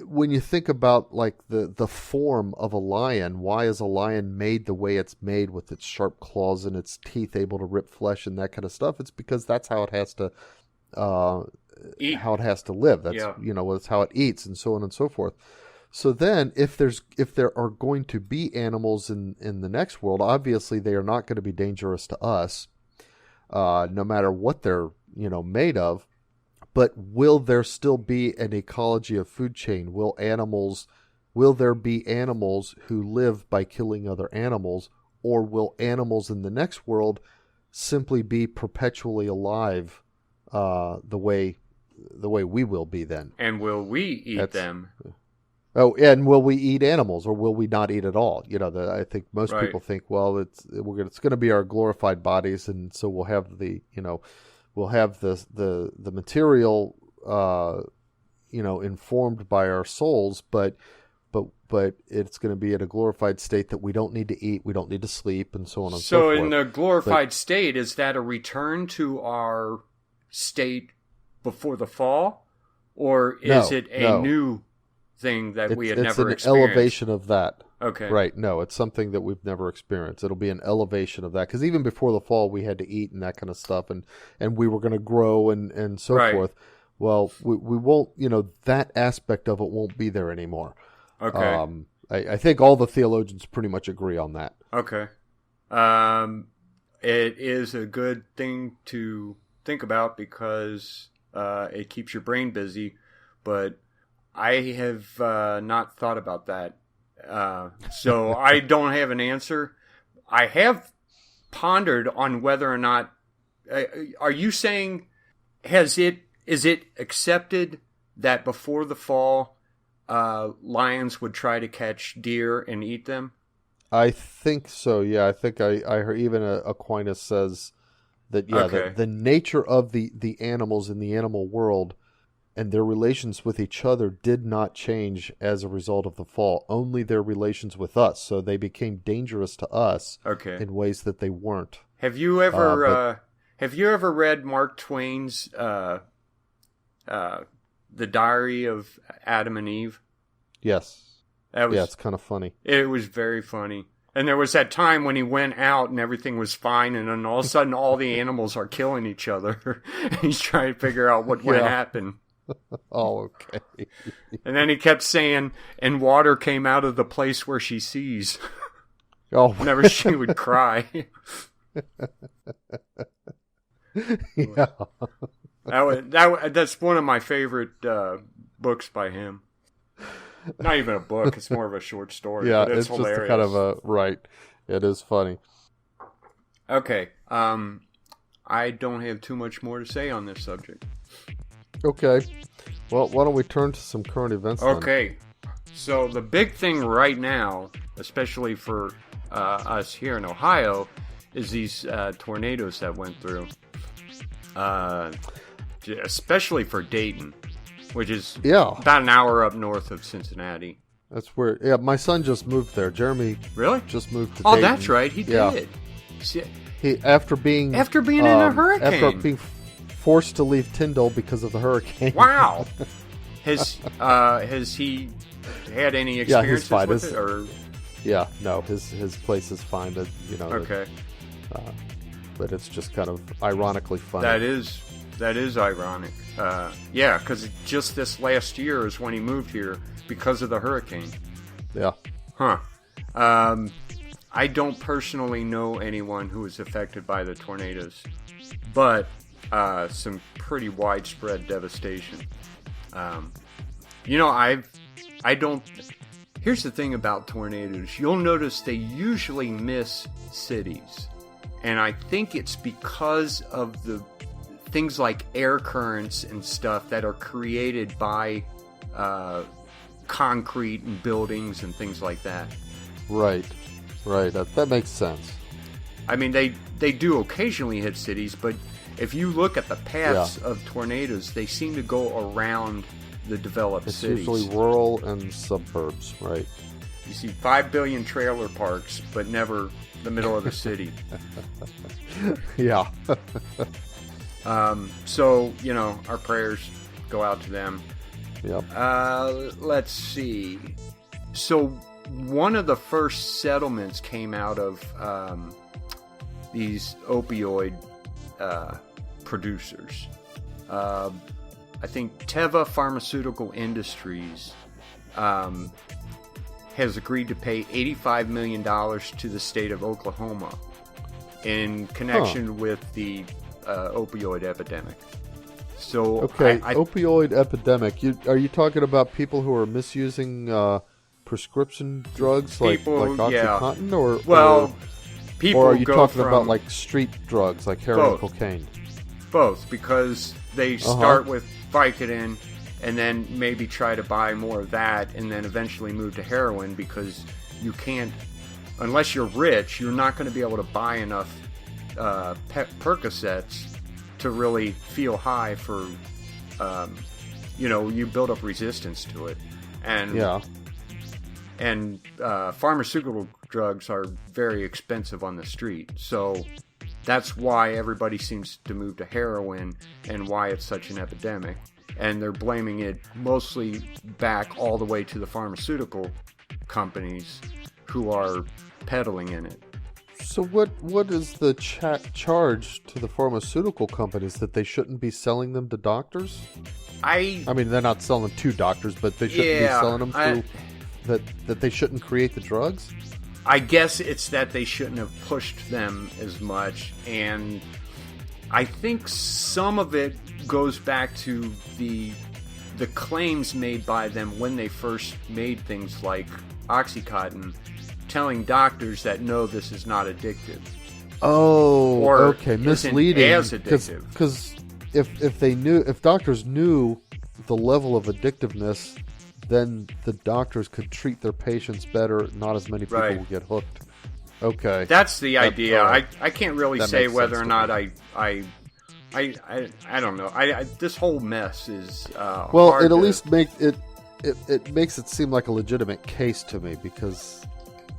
when you think about like the form of a lion, why is a lion made the way it's made, with its sharp claws and its teeth able to rip flesh and that kind of stuff? It's because that's how it has to eat. How it has to live. That's that's how it eats, and so on and so forth. So then, if there are going to be animals in the next world, obviously they are not going to be dangerous to us, no matter what they're made of. But will there still be an ecology of food chain? Will there be animals who live by killing other animals, or will animals in the next world simply be perpetually alive, the way we will be then. And will we eat them? Oh, and will we eat animals, or will we not eat at all? I think most Right. people think, well, it's going to be our glorified bodies, and so we'll have the material, informed by our souls, but it's going to be in a glorified state that we don't need to eat, we don't need to sleep, and so on and so forth. So in the glorified state, is that a return to our state before the fall, or is it a new thing that we had never experienced? It's an elevation of that. Okay. Right. No, it's something that we've never experienced. It'll be an elevation of that. Because even before the fall, we had to eat and that kind of stuff, and we were going to grow and so forth. Well, we won't, that aspect of it won't be there anymore. Okay. I think all the theologians pretty much agree on that. Okay. It is a good thing to think about because it keeps your brain busy, but I have not thought about that. So I don't have an answer. I have pondered on whether or not, are you saying, is it accepted that before the fall, lions would try to catch deer and eat them? I think so. Yeah, I think I heard even Aquinas says that. Yeah, Okay. the nature of the animals in the animal world and their relations with each other did not change as a result of the fall. Only their relations with us. So they became dangerous to us in ways that they weren't. Have you ever read Mark Twain's The Diary of Adam and Eve? Yes. It's kind of funny. It was very funny. And there was that time when he went out and everything was fine, and then all of a sudden all the animals are killing each other. He's trying to figure out what happened. Oh, okay. And then he kept saying, and water came out of the place where she sees. Oh, whenever she would cry. Yeah. That's one of my favorite books by him. Not even a book; it's more of a short story. Yeah, but it's hilarious. just kind of a right. It is funny. Okay, I don't have too much more to say on this subject. Okay, well, why don't we turn to some current events? Okay, so the big thing right now, especially for us here in Ohio, is these tornadoes that went through. Especially for Dayton, which is about an hour up north of Cincinnati. That's where, my son just moved there. Jeremy really just moved to Dayton. Oh, that's right, he did. He after being in a hurricane. After being forced to leave Tyndall because of the hurricane. Wow. Has he had any experiences with it? Or? Yeah, no, his place is fine. Okay. But it's just kind of ironically funny. That is ironic. Yeah, because just this last year is when he moved here because of the hurricane. Yeah. Huh. I don't personally know anyone who was affected by the tornadoes, but some pretty widespread devastation. Here's the thing about tornadoes. You'll notice they usually miss cities. And I think it's because of the things like air currents and stuff that are created by concrete and buildings and things like that. Right. That makes sense. I mean, they do occasionally hit cities, but if you look at the paths of tornadoes, they seem to go around the developed cities. It's usually rural and suburbs, right? You see 5 billion trailer parks, but never the middle of the city. Yeah. So, our prayers go out to them. Yep. Let's see. So, one of the first settlements came out of these opioid producers. I think Teva Pharmaceutical Industries has agreed to pay $85 million to the state of Oklahoma in connection with the opioid epidemic. So, opioid epidemic. Are you talking about people who are misusing prescription drugs like OxyContin, people or are you go talking from about like street drugs like heroin, cocaine? Both, because They start with Vicodin, and then maybe try to buy more of that, and then eventually move to heroin, because you can't, unless you're rich, you're not going to be able to buy enough Percocets to really feel high for, you build up resistance to it. And pharmaceutical drugs are very expensive on the street, so that's why everybody seems to move to heroin and why it's such an epidemic. And they're blaming it mostly back all the way to the pharmaceutical companies who are peddling in it. So what is the charge to the pharmaceutical companies, that they shouldn't be selling them to doctors? I mean, they're not selling them to doctors, but they shouldn't be selling them to... That they shouldn't create the drugs? I guess it's that they shouldn't have pushed them as much, and I think some of it goes back to the claims made by them when they first made things like OxyContin, telling doctors that no, this is not addictive. Oh, or okay, misleading. As addictive. Because if doctors knew the level of addictiveness, then the doctors could treat their patients better. Not as many people will get hooked. Okay, that's the idea. I can't really say whether or not I don't know. This whole mess is well. Hard It at least makes it seem like a legitimate case to me, because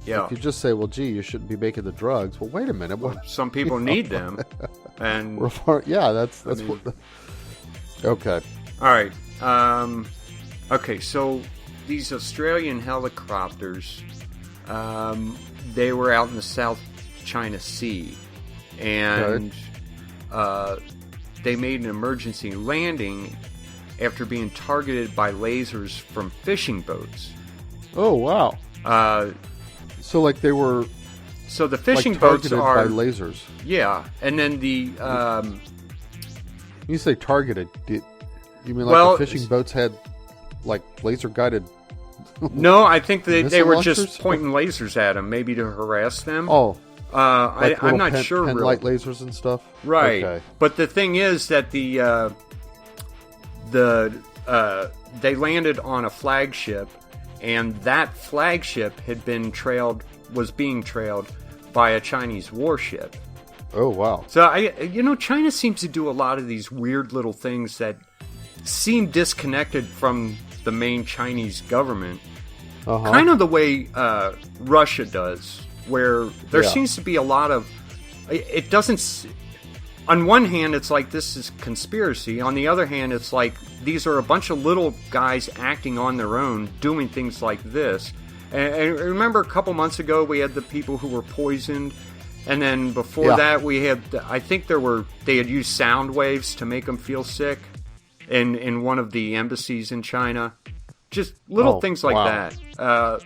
if you just say, well, gee, you shouldn't be making the drugs. Well, wait a minute. Some people need them, and that's what. Okay. All right. Okay, so these Australian helicopters, they were out in the South China Sea, and they made an emergency landing after being targeted by lasers from fishing boats. Oh, wow. So, like, they were... So the fishing boats are... by lasers. Yeah, and then the... You say targeted, you mean like the fishing boats had... like laser-guided... No, I think they were just pointing lasers at them, maybe to harass them. Oh. I'm not sure. Pen light lasers and stuff? Right. Okay. But the thing is that they landed on a flagship, and that flagship was being trailed by a Chinese warship. Oh, wow. So, China seems to do a lot of these weird little things that seem disconnected from the main Chinese government, kind of the way Russia does, where there seems to be a lot of... It doesn't... On one hand, it's like this is conspiracy. On the other hand, it's like these are a bunch of little guys acting on their own, doing things like this. And remember a couple months ago, we had the people who were poisoned, and then before that, we had... I think they had used sound waves to make them feel sick. In one of the embassies in China, just little things like that.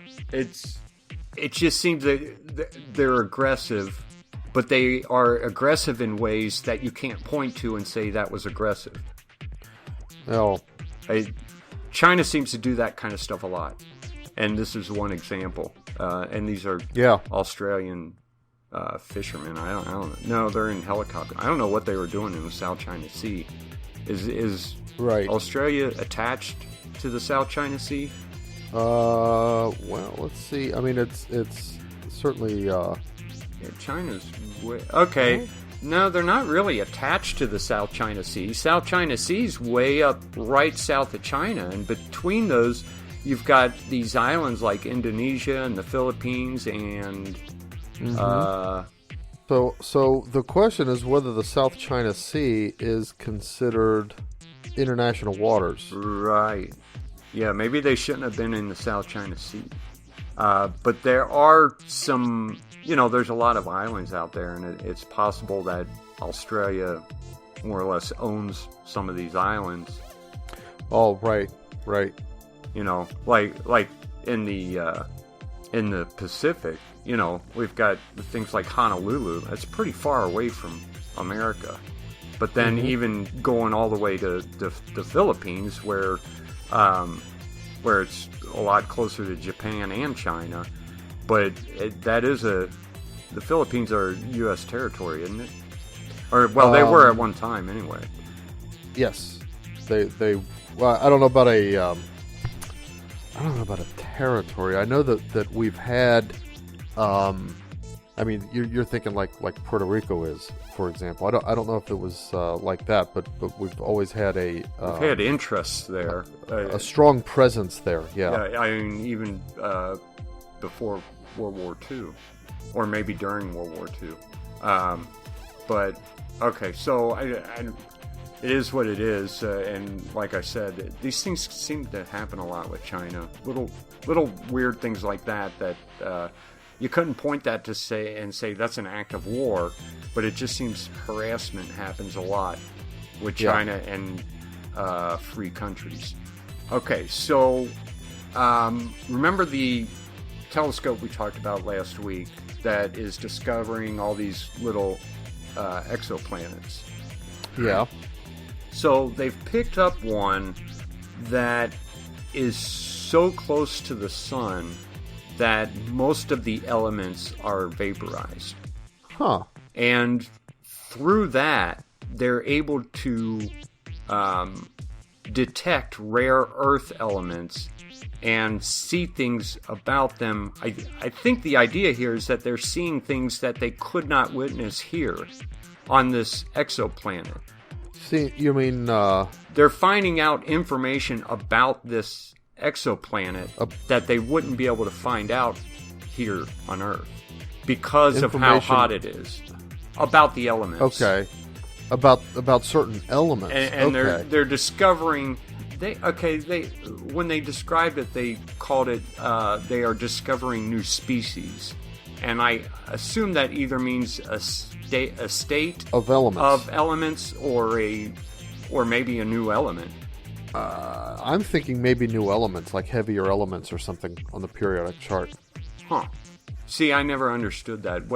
It just seems that they're aggressive, but they are aggressive in ways that you can't point to and say that was aggressive. Oh, China seems to do that kind of stuff a lot, and this is one example. And these are Australian fishermen. I don't know. No, they're in helicopter. I don't know what they were doing in the South China Sea. Is Australia attached to the South China Sea? Well, let's see. I mean, it's certainly... China's... Okay. No, they're not really attached to the South China Sea. South China Sea's way up right south of China, and between those, you've got these islands like Indonesia and the Philippines and... So the question is whether the South China Sea is considered international waters. Right. Yeah, maybe they shouldn't have been in the South China Sea. But there are some, there's a lot of islands out there, and it's possible that Australia more or less owns some of these islands. Oh, right. Like in the Pacific, we've got things like Honolulu. That's pretty far away from America. But then even going all the way to the Philippines, where it's a lot closer to Japan and China. But the Philippines are U.S. territory, isn't it? Or, well, they were at one time anyway. Yes, they. Well, I don't know about a territory. I know that we've had. I mean, you're thinking like Puerto Rico is, for example. I don't know if it was like that, but we've always had we've had interests there, a strong presence there. Yeah, I mean, even before World War II, or maybe during World War II. But okay, so it is what it is, and like I said, these things seem to happen a lot with China. Little weird things like that. You couldn't point that to say that's an act of war, but it just seems harassment happens a lot with China and free countries. Okay, so remember the telescope we talked about last week that is discovering all these little exoplanets? Yeah. So they've picked up one that is so close to the sun that most of the elements are vaporized. Huh. And through that, they're able to detect rare earth elements and see things about them. I think the idea here is that they're seeing things that they could not witness here on this exoplanet. See, you mean... They're finding out information about this exoplanet that they wouldn't be able to find out here on Earth because of how hot it is. About the elements. Okay. About certain elements. And they're discovering... when they described it, they called it, they are discovering new species. And I assume that either means a state of elements, or maybe a new element. I'm thinking maybe new elements, like heavier elements or something on the periodic chart. Huh. See, I never understood that.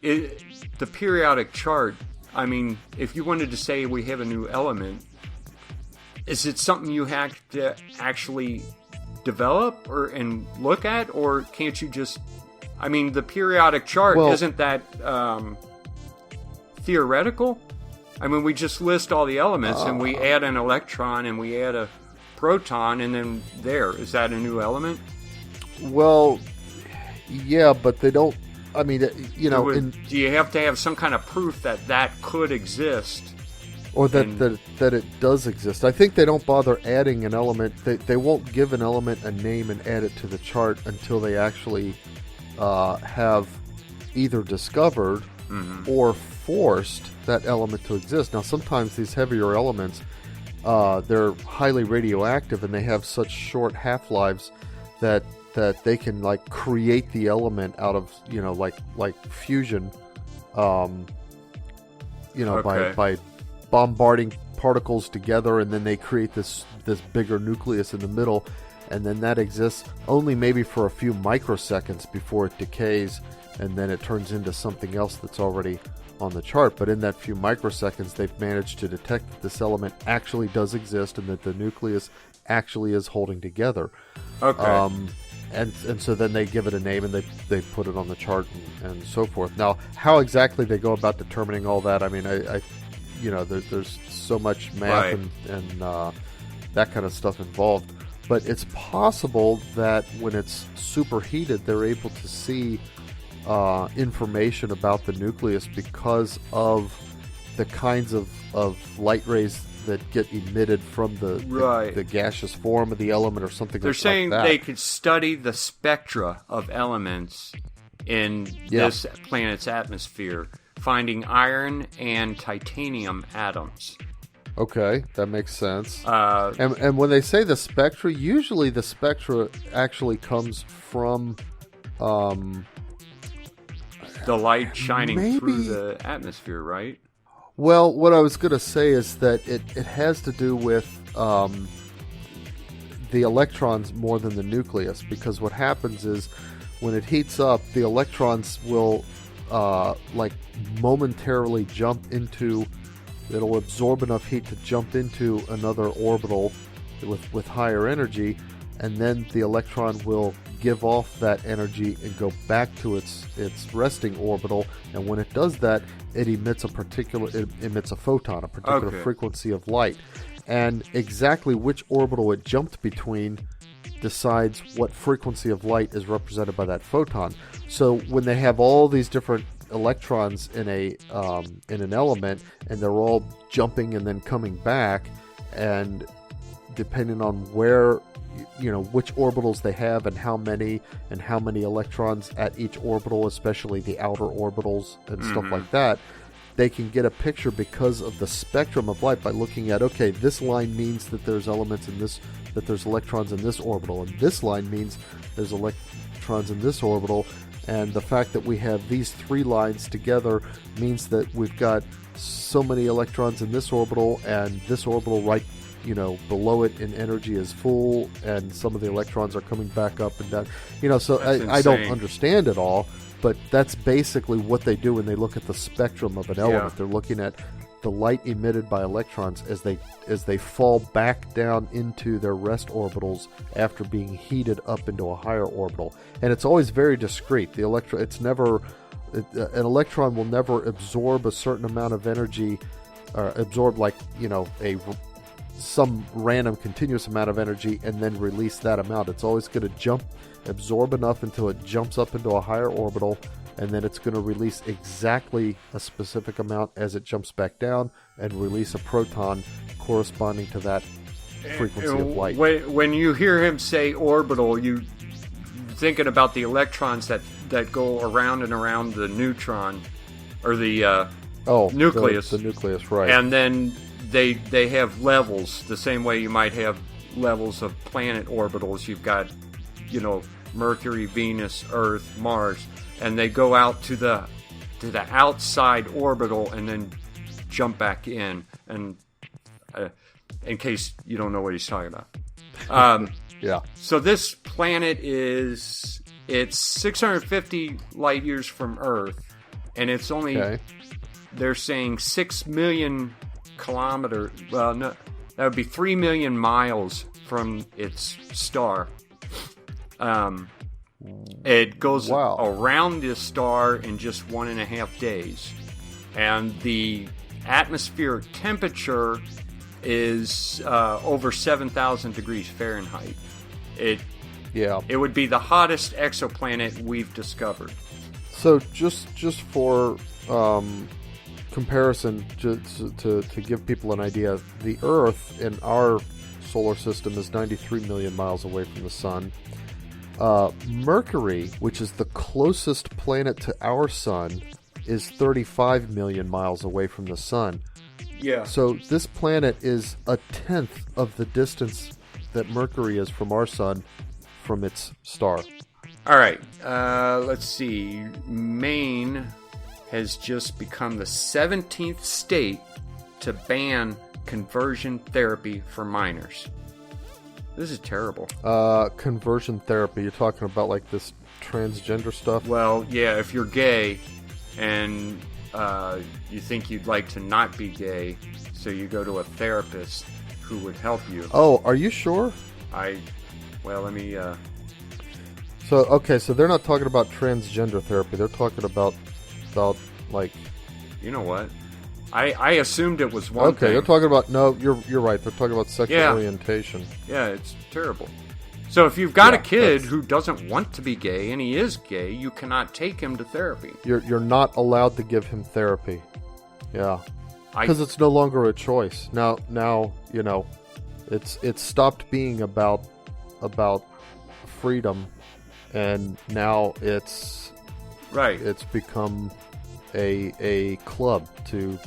The periodic chart, I mean, if you wanted to say we have a new element, is it something you have to actually develop and look at, or can't you just... I mean, the periodic chart, isn't that theoretical? I mean, we just list all the elements, and we add an electron, and we add a proton, and then is that a new element? Well, yeah, but they don't... I mean, do you have to have some kind of proof that could exist? Or that it does exist. I think they don't bother adding an element. They won't give an element a name and add it to the chart until they actually have either discovered or forced that element to exist. Now, sometimes these heavier elements, they're highly radioactive, and they have such short half-lives that they can like create the element out of like fusion, by bombarding particles together, and then they create this bigger nucleus in the middle, and then that exists only maybe for a few microseconds before it decays, and then it turns into something else that's already on the chart. But in that few microseconds, they've managed to detect that this element actually does exist and that the nucleus actually is holding together. Okay. And so then they give it a name, and they put it on the chart and so forth. Now, how exactly they go about determining all that, I mean, there's so much math and that kind of stuff involved. But it's possible that when it's superheated, they're able to see information about the nucleus because of the kinds of light rays that get emitted from the gaseous form of the element or something like that. They're saying they could study the spectra of elements in this planet's atmosphere, finding iron and titanium atoms. Okay, that makes sense. And when they say the spectra, usually the spectra actually comes from the light shining through the atmosphere, right? Well, what I was going to say is that it has to do with the electrons more than the nucleus, because what happens is when it heats up, the electrons will momentarily jump into... It'll absorb enough heat to jump into another orbital with higher energy, and then the electron will give off that energy and go back to its resting orbital. And when it does that, it emits a photon, a particular frequency of light. And exactly which orbital it jumped between decides what frequency of light is represented by that photon. So when they have all these different electrons in an element, and they're all jumping and then coming back, and depending on where, which orbitals they have and how many electrons at each orbital, especially the outer orbitals and stuff like that, they can get a picture because of the spectrum of light by looking at, okay, this line means that there's elements in this, that there's electrons in this orbital, and this line means there's electrons in this orbital, and the fact that we have these three lines together means that we've got so many electrons in this orbital, and this orbital right below it in energy is full, and some of the electrons are coming back up and down. So I don't understand it all, but that's basically what they do when they look at the spectrum of an element. Yeah. They're looking at the light emitted by electrons as they fall back down into their rest orbitals after being heated up into a higher orbital. And it's always very discrete. An electron will never absorb a certain amount of energy, absorb some random continuous amount of energy and then release that amount. It's always going to absorb enough until it jumps up into a higher orbital, and then it's going to release exactly a specific amount as it jumps back down and release a proton corresponding to that frequency of light. When you hear him say orbital, you thinking about the electrons that go around and around the neutron or the nucleus. The nucleus, right. And then they have levels, the same way you might have levels of planet orbitals. You've got, Mercury, Venus, Earth, Mars, and they go out to the outside orbital and then jump back in. And in case you don't know what he's talking about, yeah. So this planet it's 650 light years from Earth, and it's only they're saying 6 million kilometers. Well, no, that would be 3 million miles from its star. It goes around this star in just 1.5 days, and the atmospheric temperature is over 7,000 degrees Fahrenheit. It would be the hottest exoplanet we've discovered. So just for comparison, to give people an idea, the Earth in our solar system is 93 million miles away from the sun. Mercury, which is the closest planet to our sun, is 35 million miles away from the sun. Yeah. So this planet is 1/10 of the distance that Mercury is from our sun, from its star. All right. Let's see. Maine has just become the 17th state to ban conversion therapy for minors. This is terrible. Conversion therapy. You're talking about like this transgender stuff? Well, yeah, if you're gay and you think you'd like to not be gay, so you go to a therapist who would help you. Oh, are you sure? Let me... So they're not talking about transgender therapy. They're talking about like... You know what? I assumed it was one thing. Okay, they're talking about... No, you're right. They're talking about sexual orientation. Yeah, it's terrible. So if you've got a kid who doesn't want to be gay and he is gay, you cannot take him to therapy. You're not allowed to give him therapy. Yeah. Because it's no longer a choice. Now it's stopped being about freedom, and now it's become a club to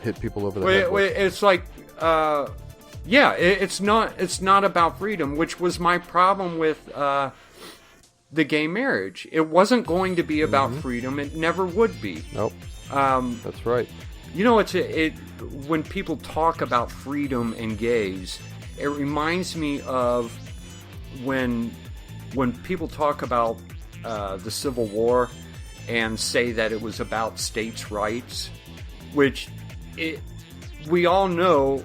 hit people over the head with. It's like it's not about freedom, which was my problem with the gay marriage. It wasn't going to be about freedom. It never would be. Nope. That's right. When people talk about freedom and gays, it reminds me of when people talk about the Civil War and say that it was about states' rights, which we all know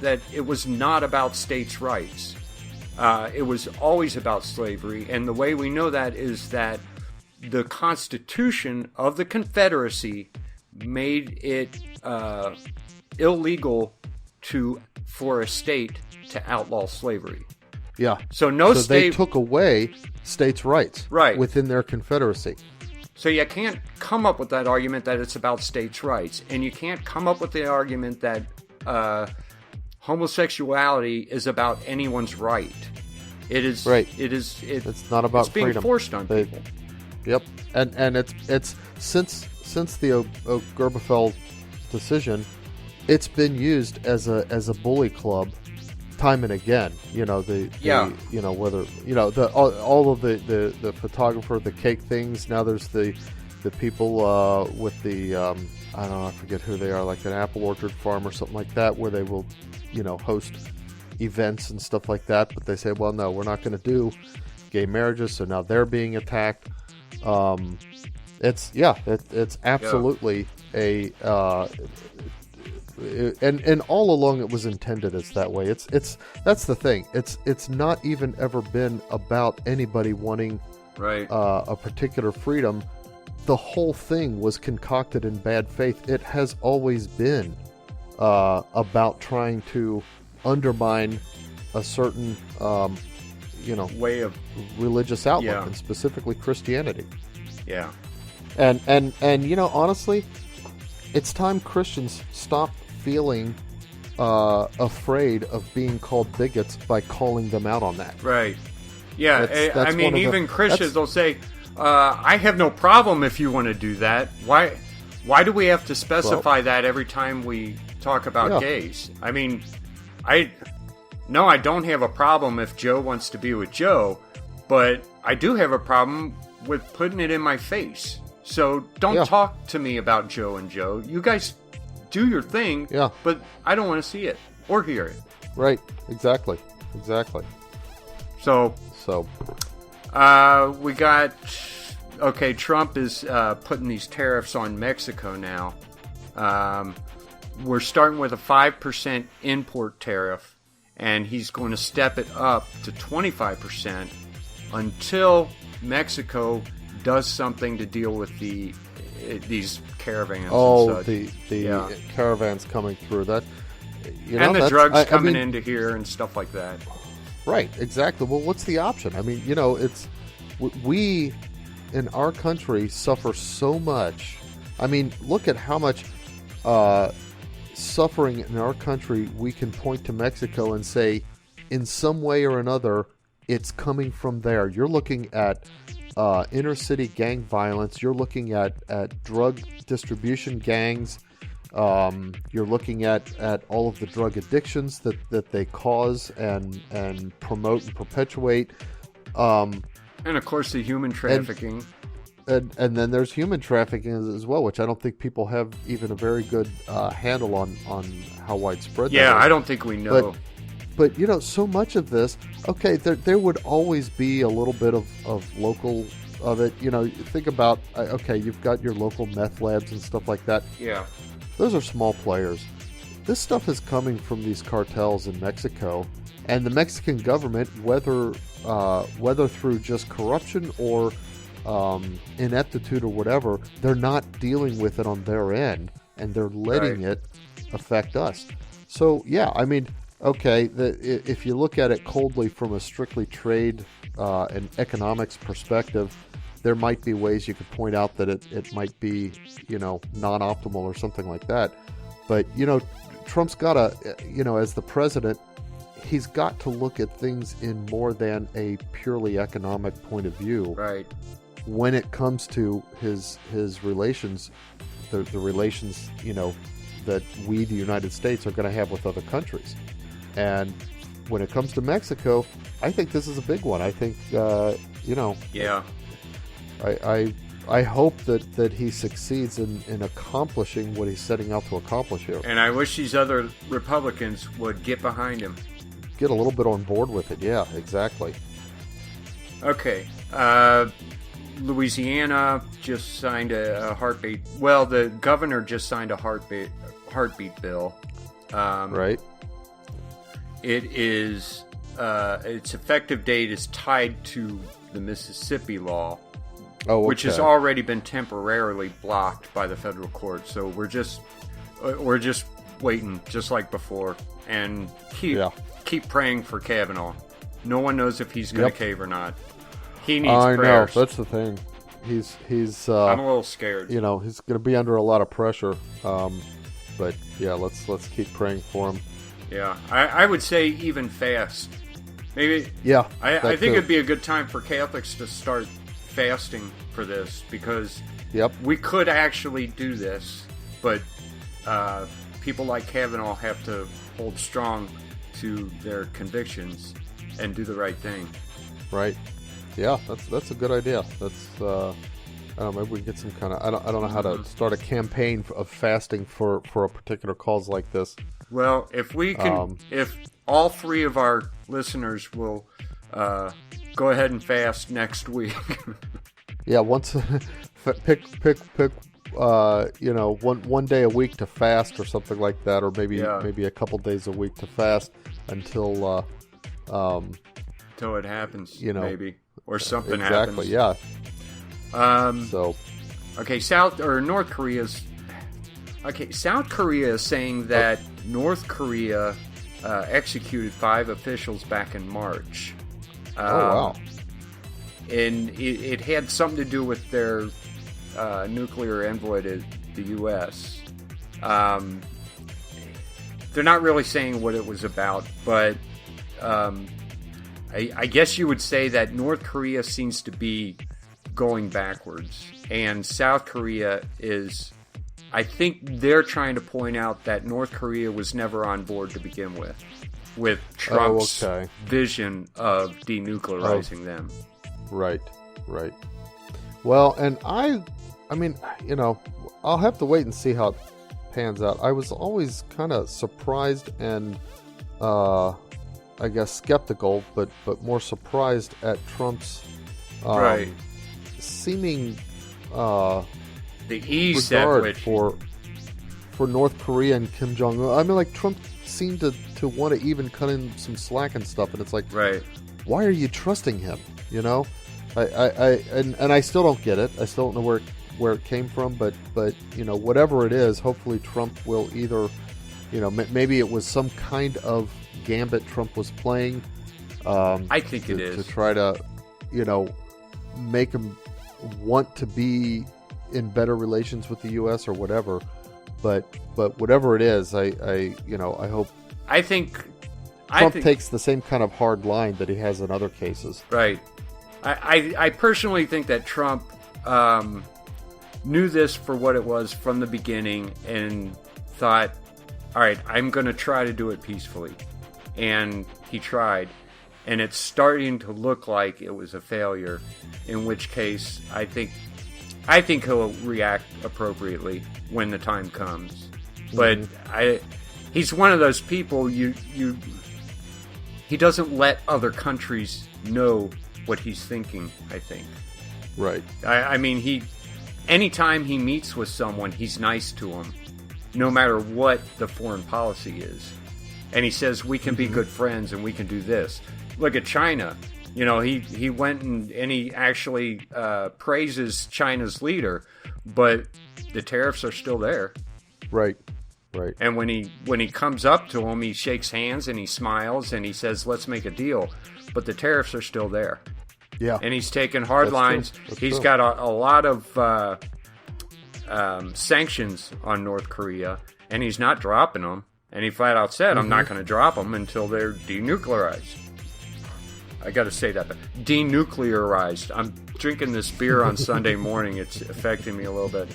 that it was not about states' rights. It was always about slavery, and the way we know that is that the Constitution of the Confederacy made it illegal for a state to outlaw slavery. Yeah. So they took away states' rights within their Confederacy. So you can't come up with that argument that it's about states' rights, and you can't come up with the argument that homosexuality is about anyone's right. It is right. It's not about it's being freedom. Forced on people. Yep, and it's since the Obergefell decision, it's been used as a bully club, time and again. Whether all of the photographer, the cake things. Now there's the people with the I don't know, I forget who they are, like an apple orchard farm or something like that, where they will host events and stuff like that. But they say, well, no, we're not going to do gay marriages, so now they're being attacked. It's absolutely a and all along it was intended as that way. It's that's the thing. It's not even ever been about anybody wanting a particular freedom. The whole thing was concocted in bad faith. It has always been about trying to undermine a certain way of religious outlook, and specifically Christianity. Yeah. And honestly, it's time Christians stop feeling afraid of being called bigots by calling them out on that. Right. Yeah. That's even Christians will say, I have no problem if you want to do that. Why do we have to specify that every time we talk about gays? I mean, I don't have a problem if Joe wants to be with Joe, but I do have a problem with putting it in my face. So don't talk to me about Joe and Joe. You guys do your thing, but I don't want to see it or hear it. Right. Exactly. So we got... Okay, Trump is putting these tariffs on Mexico now. We're starting with a 5% import tariff, and he's going to step it up to 25% until Mexico does something to deal with these caravans. Oh, and the caravans coming through. That and the drugs coming into here and stuff like that. Right, exactly. Well, what's the option? I mean, it's we in our country suffer so much. I mean, look at how much suffering in our country we can point to Mexico and say, in some way or another, it's coming from there. You're looking at inner city gang violence. You're looking at drug distribution gangs. You're looking at all of the drug addictions that they cause and promote and perpetuate. And of course the human trafficking. And then there's human trafficking as well, which I don't think people have even a very good handle on how widespread that is. I don't think we know. But so much of this, okay, there would always be a little bit of local of it. Think about, okay, you've got your local meth labs and stuff like that. Yeah. Those are small players. This stuff is coming from these cartels in Mexico, and the Mexican government, whether through just corruption or ineptitude or whatever, they're not dealing with it on their end, and they're letting it affect us. So, I mean, okay, if you look at it coldly from a strictly trade and economics perspective, there might be ways you could point out that it might be, non-optimal or something like that. But, Trump's got to, as the president, he's got to look at things in more than a purely economic point of view. Right. When it comes to his relations, the relations, that we, the United States, are going to have with other countries. And when it comes to Mexico, I think this is a big one. I think, Yeah. I hope that he succeeds in accomplishing what he's setting out to accomplish here. And I wish these other Republicans would get behind him. Get a little bit on board with it. Yeah, exactly. Okay. Louisiana just signed a heartbeat. Well, the governor just signed a heartbeat bill. Right. It is its effective date is tied to the Mississippi law, which has okay. already been temporarily blocked by the federal court. So we're just waiting, just like before, and keep praying for Kavanaugh. No one knows if he's going to cave or not. He needs prayers. I know. That's the thing. He's. I'm a little scared. He's going to be under a lot of pressure. But yeah, let's keep praying for him. Yeah, I would say even fast. Maybe. Yeah. I think it'd be a good time for Catholics to start fasting for this, because we could actually do this, but people like Kavanaugh have to hold strong to their convictions and do the right thing. Right. Yeah, that's a good idea. That's I don't know, maybe we can get some kind of I don't know how to start a campaign of fasting for a particular cause like this. Well, if we can, if all three of our listeners will go ahead and fast next week. Yeah, once pick one day a week to fast or something like that, or maybe a couple days a week to fast until it happens, maybe, or something happens. Exactly. Yeah. North Korea's. Okay, South Korea is saying that North Korea executed 5 officials back in March. Wow. And it had something to do with their nuclear envoy to the U.S. They're not really saying what it was about, but I guess you would say that North Korea seems to be going backwards, and South Korea is... I think they're trying to point out that North Korea was never on board to begin with Trump's vision of denuclearizing them. Right. Well, and I mean, I'll have to wait and see how it pans out. I was always kind of surprised and, I guess, skeptical, but more surprised at Trump's seeming the ease regard at which for North Korea and Kim Jong-un. I mean, like, Trump seemed to want to even cut in some slack and stuff, and it's like, why are you trusting him? I still don't get it. I still don't know where it came from, but whatever it is, hopefully Trump will either, maybe it was some kind of gambit Trump was playing. I think it is to try to, make him want to be in better relations with the U.S. or whatever, but whatever it is, I hope. I think Trump takes the same kind of hard line that he has in other cases. Right. I personally think that Trump knew this for what it was from the beginning and thought, all right, I'm going to try to do it peacefully, and he tried, and it's starting to look like it was a failure. In which case, I think he'll react appropriately when the time comes. But he's one of those people he doesn't let other countries know what he's thinking, I think. Right. I mean, anytime he meets with someone, he's nice to them, no matter what the foreign policy is. And he says, we can be good friends and we can do this. Look at China. He went and he actually praises China's leader, but the tariffs are still there. Right. And when he comes up to him, he shakes hands and he smiles and he says, let's make a deal. But the tariffs are still there. Yeah. And he's taken hard lines. He's got a lot of sanctions on North Korea, and he's not dropping them. And he flat out said, I'm not going to drop them until they're denuclearized. I got to say that. Denuclearized. I'm drinking this beer on Sunday morning. It's affecting me a little bit.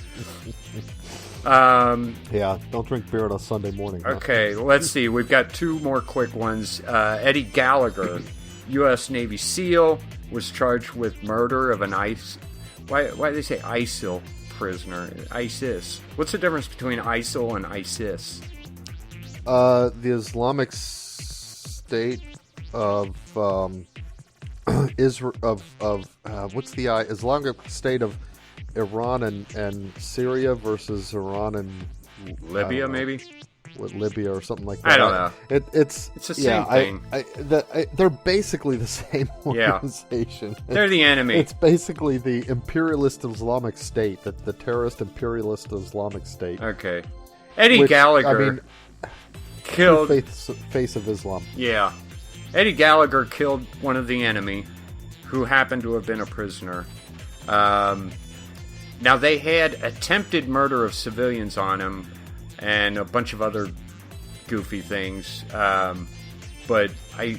Yeah, don't drink beer on a Sunday morning. Huh? Okay, let's see. We've got 2 more quick ones. Eddie Gallagher, U.S. Navy SEAL, was charged with murder of an Why do they say ISIL prisoner? ISIS. What's the difference between ISIL and ISIS? The Islamic State of Israel what's the Islamic State of Iran and Syria versus Iran and Libya, maybe. Libya or something like that. I don't know. It's the same thing. They're basically the same organization. They're the enemy. It's basically the imperialist Islamic State, the terrorist imperialist Islamic State. Okay. Eddie Gallagher killed face of Islam. Yeah. Eddie Gallagher killed one of the enemy, who happened to have been a prisoner. Now, they had attempted murder of civilians on him and a bunch of other goofy things. But I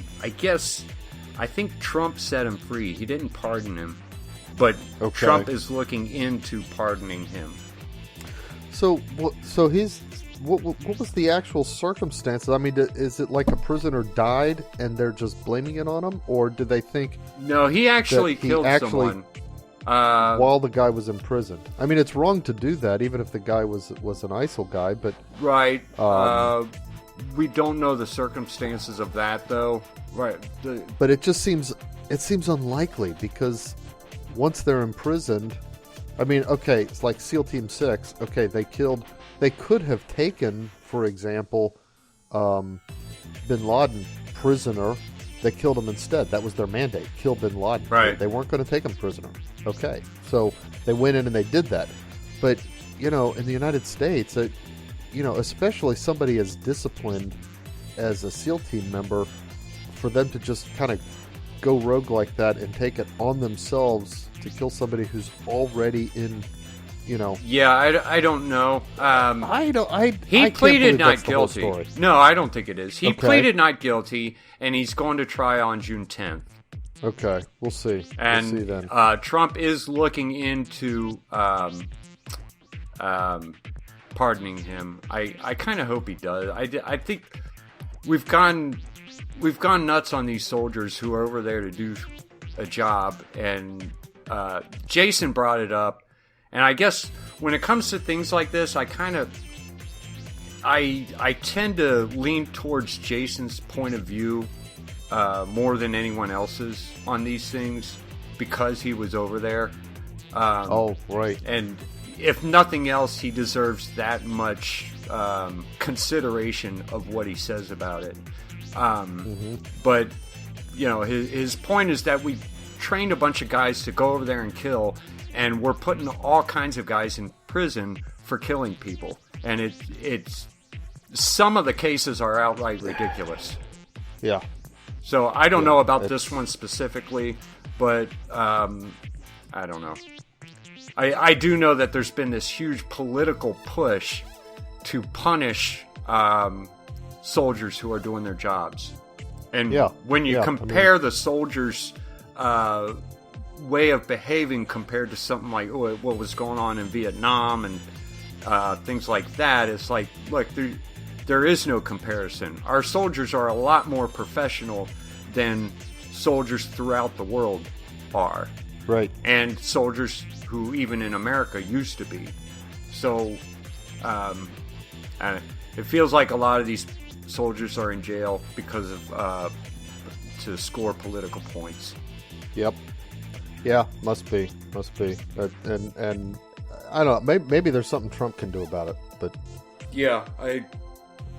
think Trump set him free. He didn't pardon him. But Trump is looking into pardoning him. So what was the actual circumstances? I mean, is it like a prisoner died and they're just blaming it on him? Or do they think... No, he actually killed someone. While the guy was imprisoned. I mean, it's wrong to do that, even if the guy was an ISIL guy, but... Right. We don't know the circumstances of that, though. Right. But it just seems unlikely, because once they're imprisoned... I mean, okay, it's like SEAL Team 6. Okay, they could have taken, for example, Bin Laden prisoner. They killed him instead. That was their mandate. Kill Bin Laden. Right. They weren't going to take him prisoner. Okay. So they went in and they did that. But, in the United States, especially somebody as disciplined as a SEAL team member, for them to just kind of go rogue like that and take it on themselves to kill somebody who's already in, Yeah, I don't know. He I pleaded not guilty. No, I don't think it is. He pleaded not guilty, and he's going to trial on June 10th. Okay, we'll see. And we'll see then. Trump is looking into pardoning him. I kind of hope he does. I think we've gone nuts on these soldiers who are over there to do a job, and Jason brought it up. And I guess when it comes to things like this, I tend to lean towards Jason's point of view more than anyone else's on these things, because he was over there. Right. And if nothing else, he deserves that much consideration of what he says about it. But, his point is that we trained a bunch of guys to go over there and kill, and we're putting all kinds of guys in prison for killing people. And it's some of the cases are outright ridiculous. Yeah. So I don't know about this one specifically, but I don't know. I do know that there's been this huge political push to punish soldiers who are doing their jobs. And when you compare the soldiers' way of behaving compared to something like what was going on in Vietnam and things like that, it's like, look, there is no comparison. Our soldiers are a lot more professional than soldiers throughout the world are. Right. And soldiers who even in America used to be. So it feels like a lot of these soldiers are in jail because of to score political points. Yep. Yeah, must be. And I don't know. Maybe there's something Trump can do about it. But yeah,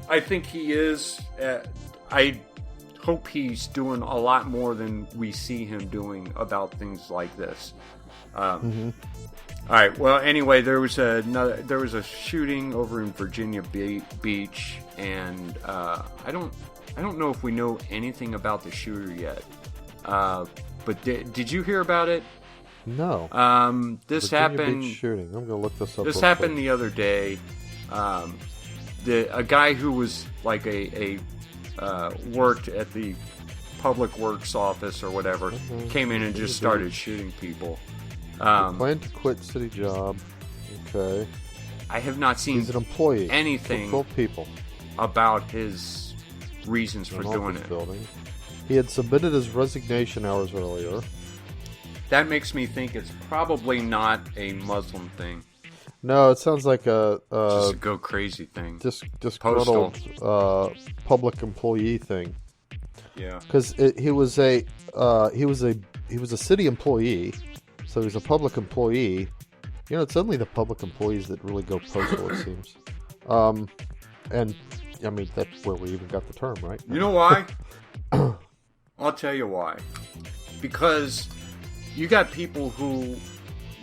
I think he is. I hope he's doing a lot more than we see him doing about things like this. All right. Well, anyway, there was a shooting over in Virginia Beach, and I don't know if we know anything about the shooter yet. But did you hear about it? No. This Virginia happened. Beach shooting. I'm gonna look this up. This happened the other day. A guy who was like a worked at the public works office or whatever came in and just started shooting people. Planned to quit city job. Okay. I have not seen He's an employee. anything 12 people about his reasons for doing it. Building. He had submitted his resignation hours earlier. That makes me think it's probably not a Muslim thing. No, it sounds like a just a go crazy thing. Disgruntled public employee thing. Yeah, because he was a city employee, so he's a public employee. It's only the public employees that really go postal, it seems. And I mean, that's where we even got the term, right? You know why? I'll tell you why. Because you got people who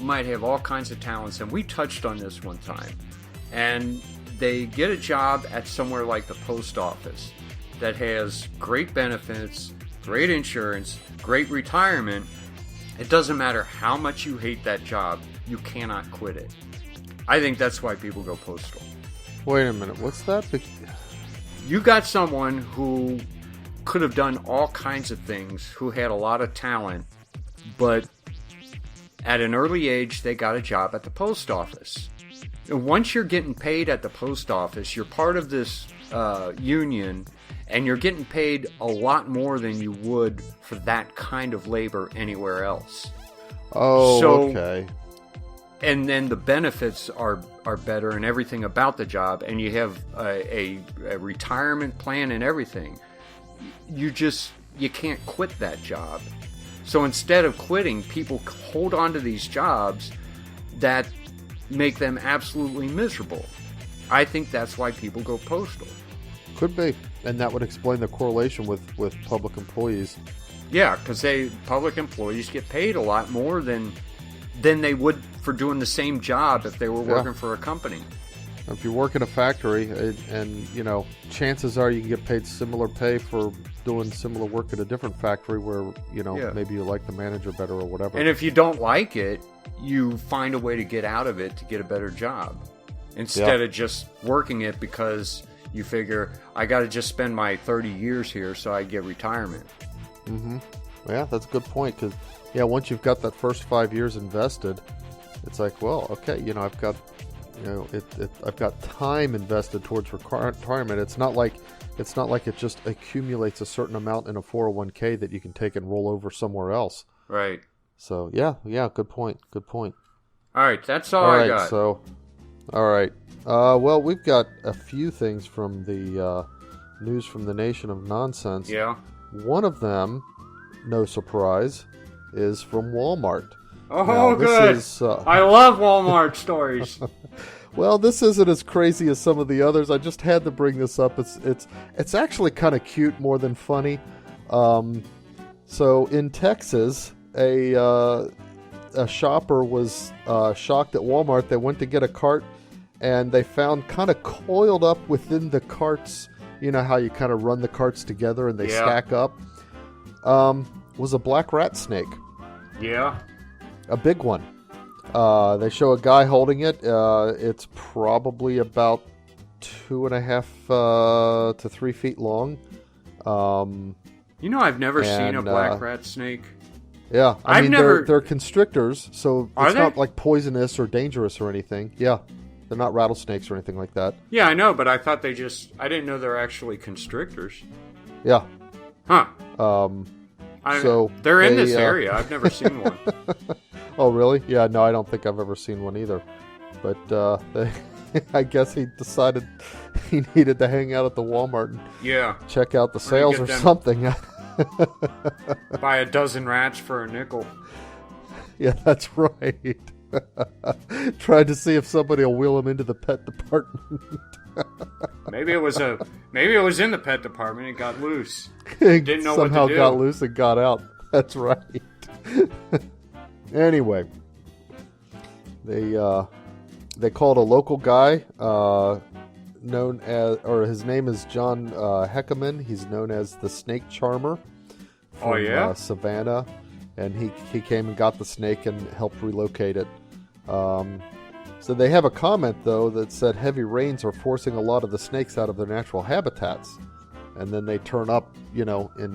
might have all kinds of talents, and we touched on this one time, and they get a job at somewhere like the post office that has great benefits, great insurance, great retirement. It doesn't matter how much you hate that job, you cannot quit it. I think that's why people go postal. Wait a minute, what's that? You got someone who could have done all kinds of things, who had a lot of talent, but at an early age, they got a job at the post office. And once you're getting paid at the post office, you're part of this union, and you're getting paid a lot more than you would for that kind of labor anywhere else. Oh, so, okay. And then the benefits are better and everything about the job, and you have a retirement plan and everything. You can't quit that job. So instead of quitting, people hold on to these jobs that make them absolutely miserable. I think that's why people go postal. Could be. And that would explain the correlation with public employees. Yeah, because public employees get paid a lot more than they would for doing the same job if they were working for a company. If you work in a factory, and chances are you can get paid similar pay for doing similar work at a different factory where maybe you like the manager better or whatever. And if you don't like it, you find a way to get out of it to get a better job instead of just working it because you figure I got to just spend my 30 years here so I get retirement. Mm-hmm. Yeah, that's a good point because once you've got that first 5 years invested, it's like, well, okay, I've got. I've got time invested towards retirement. It's not like it just accumulates a certain amount in a 401k that you can take and roll over somewhere else. Right. So yeah, good point. All right, that's all I got. So, all right. Well, we've got a few things from the news from the Nation of Nonsense. Yeah. One of them, no surprise, is from Walmart. Oh, now, good. I love Walmart stories. Well, this isn't as crazy as some of the others. I just had to bring this up. It's actually kind of cute more than funny. So in Texas, a shopper was shocked at Walmart. They went to get a cart, and they found kind of coiled up within the carts. You know how you kind of run the carts together and they stack up. Was a black rat snake. Yeah. A big one. They show a guy holding it. It's probably about 2.5 to 3 feet long. I've never seen a black rat snake. Yeah, I mean, they're constrictors, so it's not like poisonous or dangerous or anything. Yeah, they're not rattlesnakes or anything like that. Yeah, I know, but I thought I didn't know they're actually constrictors. Yeah. Huh. So they're in this area. I've never seen one. Oh, really? Yeah, no, I don't think I've ever seen one either. But I guess he decided he needed to hang out at the Walmart and check out the sales or something. Buy a dozen rats for a nickel. Yeah, that's right. Tried to see if somebody will wheel him into the pet department. Maybe it was in the pet department and got loose. Didn't know what to do. Somehow got loose and got out. That's right. Anyway, they called a local guy known as, or his name is John Heckerman. He's known as the Snake Charmer from Savannah, and he came and got the snake and helped relocate it. So they have a comment, though, that said heavy rains are forcing a lot of the snakes out of their natural habitats. And then they turn up, in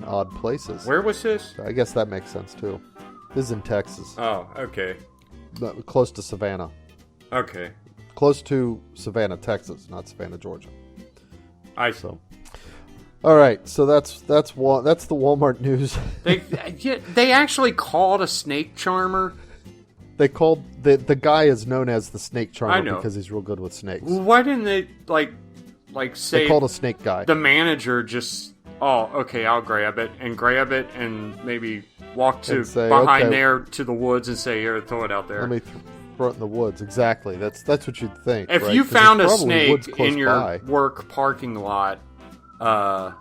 odd places. Where was this? I guess that makes sense, too. This is in Texas. Oh, okay. Close to Savannah. Okay. Close to Savannah, Texas, not Savannah, Georgia. So. All right, so that's the Walmart news. They actually called a snake charmer. They called the guy is known as the Snake Charmer because he's real good with snakes. Why didn't they say they called a snake guy? The manager just okay, I'll grab it and maybe walk behind there to the woods and say, here, throw it out there. throw it in the woods. Exactly. That's what you'd think. If right? you 'Cause found a there's probably snake woods close in your by. work parking lot, I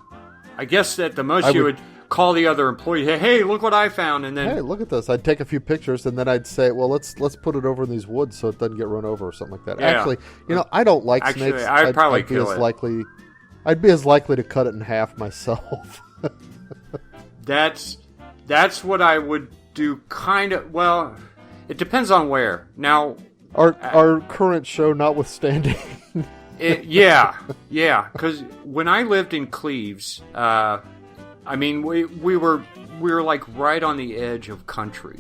guess at the most you would call the other employee, hey, look what I found, and then Hey, look at this. I'd take a few pictures, and then I'd say, well, let's put it over in these woods so it doesn't get run over or something like that. Yeah. Actually, I don't like snakes. I'd probably I'd be kill as it. likely. I'd be as likely to cut it in half myself. That's what I would do. Kind of. Well, it depends on where. Now, Our current show notwithstanding. yeah. Because when I lived in Cleves, I mean, we were like right on the edge of country.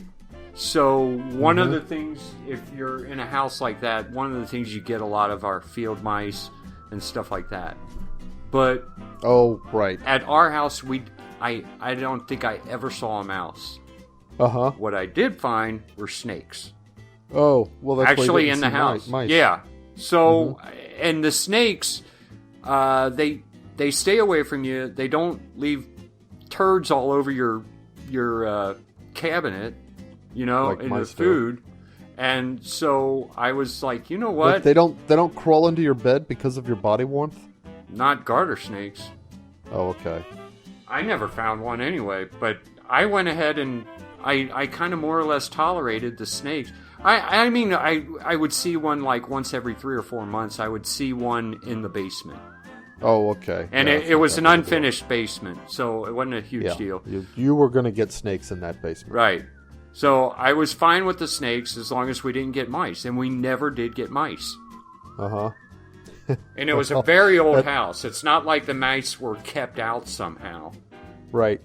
So one of the things, if you're in a house like that, one of the things you get a lot of are field mice and stuff like that. But Oh, right. at our house, I don't think I ever saw a mouse. Uh-huh. What I did find were snakes. Oh, well, that's why you Actually didn't in the see house. mice. Yeah. So, and the snakes, they stay away from you. They don't leave turds all over your cabinet, Like in your mice do. food. And so I was like, you know what? But they don't crawl into your bed because of your body warmth? Not garter snakes. Oh, okay. I never found one anyway, but I went ahead and I kind of more or less tolerated the snakes. I mean, I would see one like once every 3 or 4 months. I would see one in the basement. Oh, okay. And Yeah, it was an that's unfinished basement, so it wasn't a huge deal. You were going to get snakes in that basement. Right. So I was fine with the snakes as long as we didn't get mice, and we never did get mice. Uh-huh. And it was a very old house. It's not like the mice were kept out somehow. Right.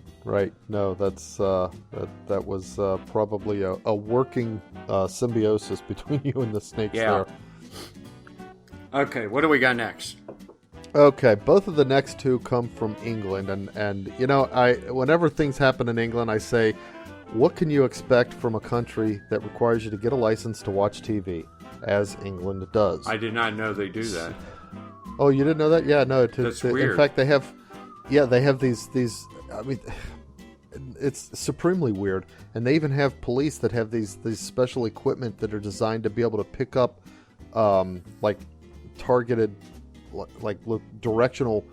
No, that's that was probably a working symbiosis between you and the snakes there. Okay, what do we got next? Okay, both of the next two come from England, and whenever things happen in England, I say, what can you expect from a country that requires you to get a license to watch TV, as England does? I did not know they do that. Oh, you didn't know that? Yeah, no. That's weird. In fact, they have these. I mean, it's supremely weird, and they even have police that have these special equipment that are designed to be able to pick up, like targeted, like directional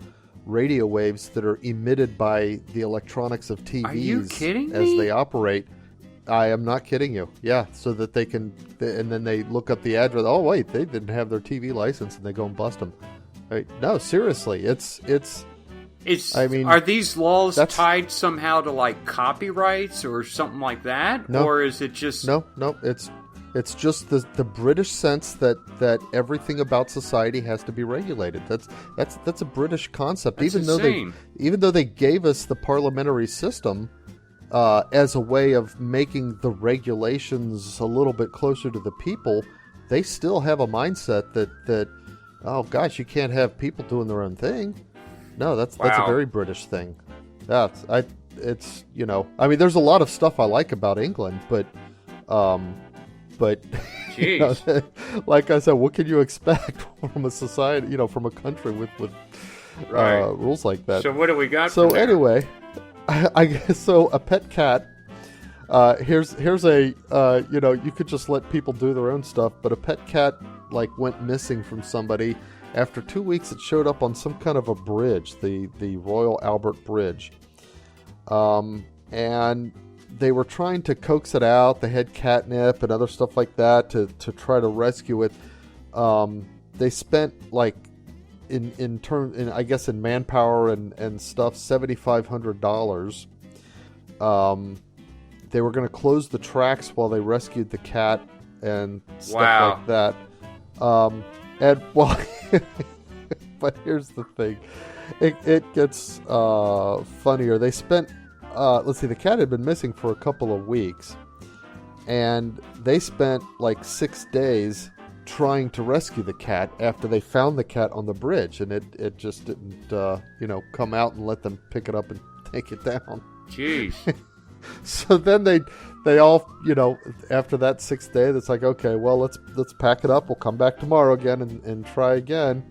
radio waves that are emitted by the electronics of TVs. Are you kidding as me? they operate. I am not kidding you. Yeah, so that they can, and then they look up the address. Oh wait, they didn't have their TV license, and they go and bust them. No, seriously, it's. I mean, are these laws tied somehow to like copyrights or something like that, or is it just no? It's just the British sense that everything about society has to be regulated. That's a British concept. That's even though they gave us the parliamentary system as a way of making the regulations a little bit closer to the people, they still have a mindset that oh gosh, you can't have people doing their own thing. No, that's a very British thing. I mean, there's a lot of stuff I like about England, but like I said, what can you expect from a society, from a country with rules like that? So what do we got? So anyway, I guess so. A pet cat. Here's a you could just let people do their own stuff, but a pet cat went missing from somebody. After 2 weeks, it showed up on some kind of a bridge, the Royal Albert Bridge. And they were trying to coax it out. They had catnip and other stuff like that to try to rescue it. They spent in manpower and stuff, $7,500. They were going to close the tracks while they rescued the cat and stuff like that. But here's the thing. It gets funnier. They spent, the cat had been missing for a couple of weeks, and they spent 6 days trying to rescue the cat after they found the cat on the bridge, and it just didn't, come out and let them pick it up and take it down. Jeez. So then they all, after that 6th day, it's like, okay, well, let's pack it up. We'll come back tomorrow again and try again.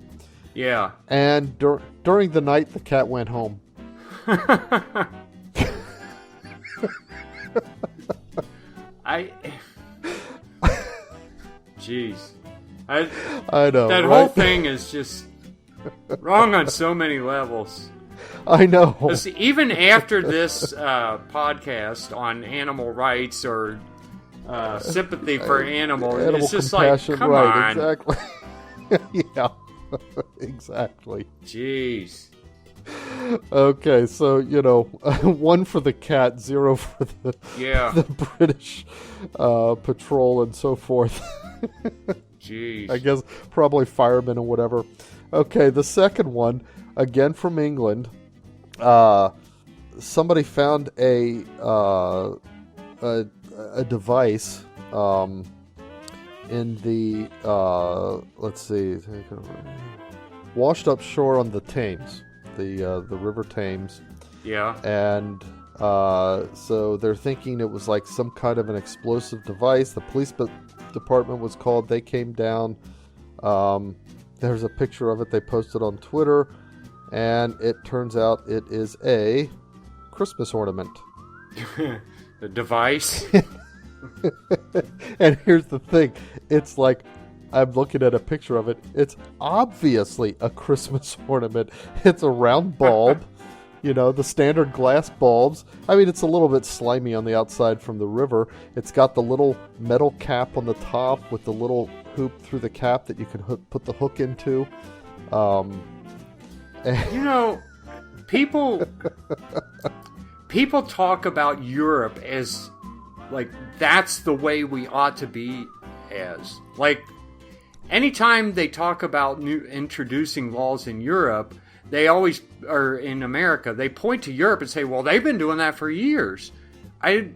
Yeah. And during the night, the cat went home. Jeez. I know. That whole thing is just wrong on so many levels. I know. Even after this podcast on animal rights or sympathy for animals, it's just like, come on. Exactly. Yeah, exactly. Jeez. Okay, so, 1 for the cat, 0 for the British patrol and so forth. Jeez. I guess probably firemen or whatever. Okay, the second one, again from England. Somebody found a device in the washed up shore on the Thames, the River Thames. Yeah. And so they're thinking it was like some kind of an explosive device. The police department was called. They came down. There's a picture of it they posted on Twitter, and it turns out it is a Christmas ornament. The device. And here's the thing. It's like, I'm looking at a picture of it. It's obviously a Christmas ornament. It's a round bulb. The standard glass bulbs. I mean, it's a little bit slimy on the outside from the river. It's got the little metal cap on the top with the little hoop through the cap that you can put the hook into. People talk about Europe as like that's the way we ought to be as. Like, anytime they talk about introducing laws in Europe, they always, or in America, they point to Europe and say, well, they've been doing that for years. Like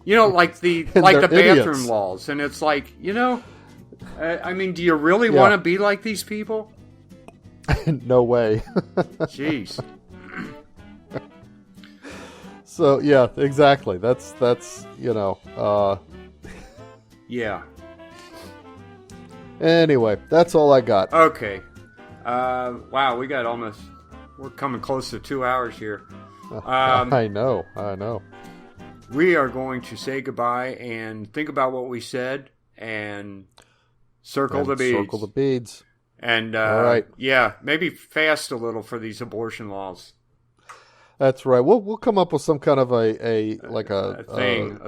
the bathroom idiots. laws. And it's like, I mean, do you really want to be like these people? No way. Jeez. So, yeah, exactly. That's Yeah. Anyway, that's all I got. Okay. Wow, we're coming close to 2 hours here. I know. We are going to say goodbye and think about what we said and circle the beads. Circle the beads. And, all right. Yeah, maybe fast a little for these abortion laws. That's right. We'll come up with some kind of a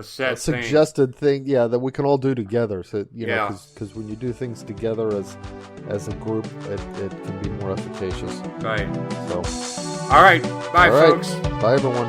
suggested thing, that we can all do together. So because when you do things together as a group, it can be more efficacious. Right. So, all right. Bye, folks. Bye, everyone.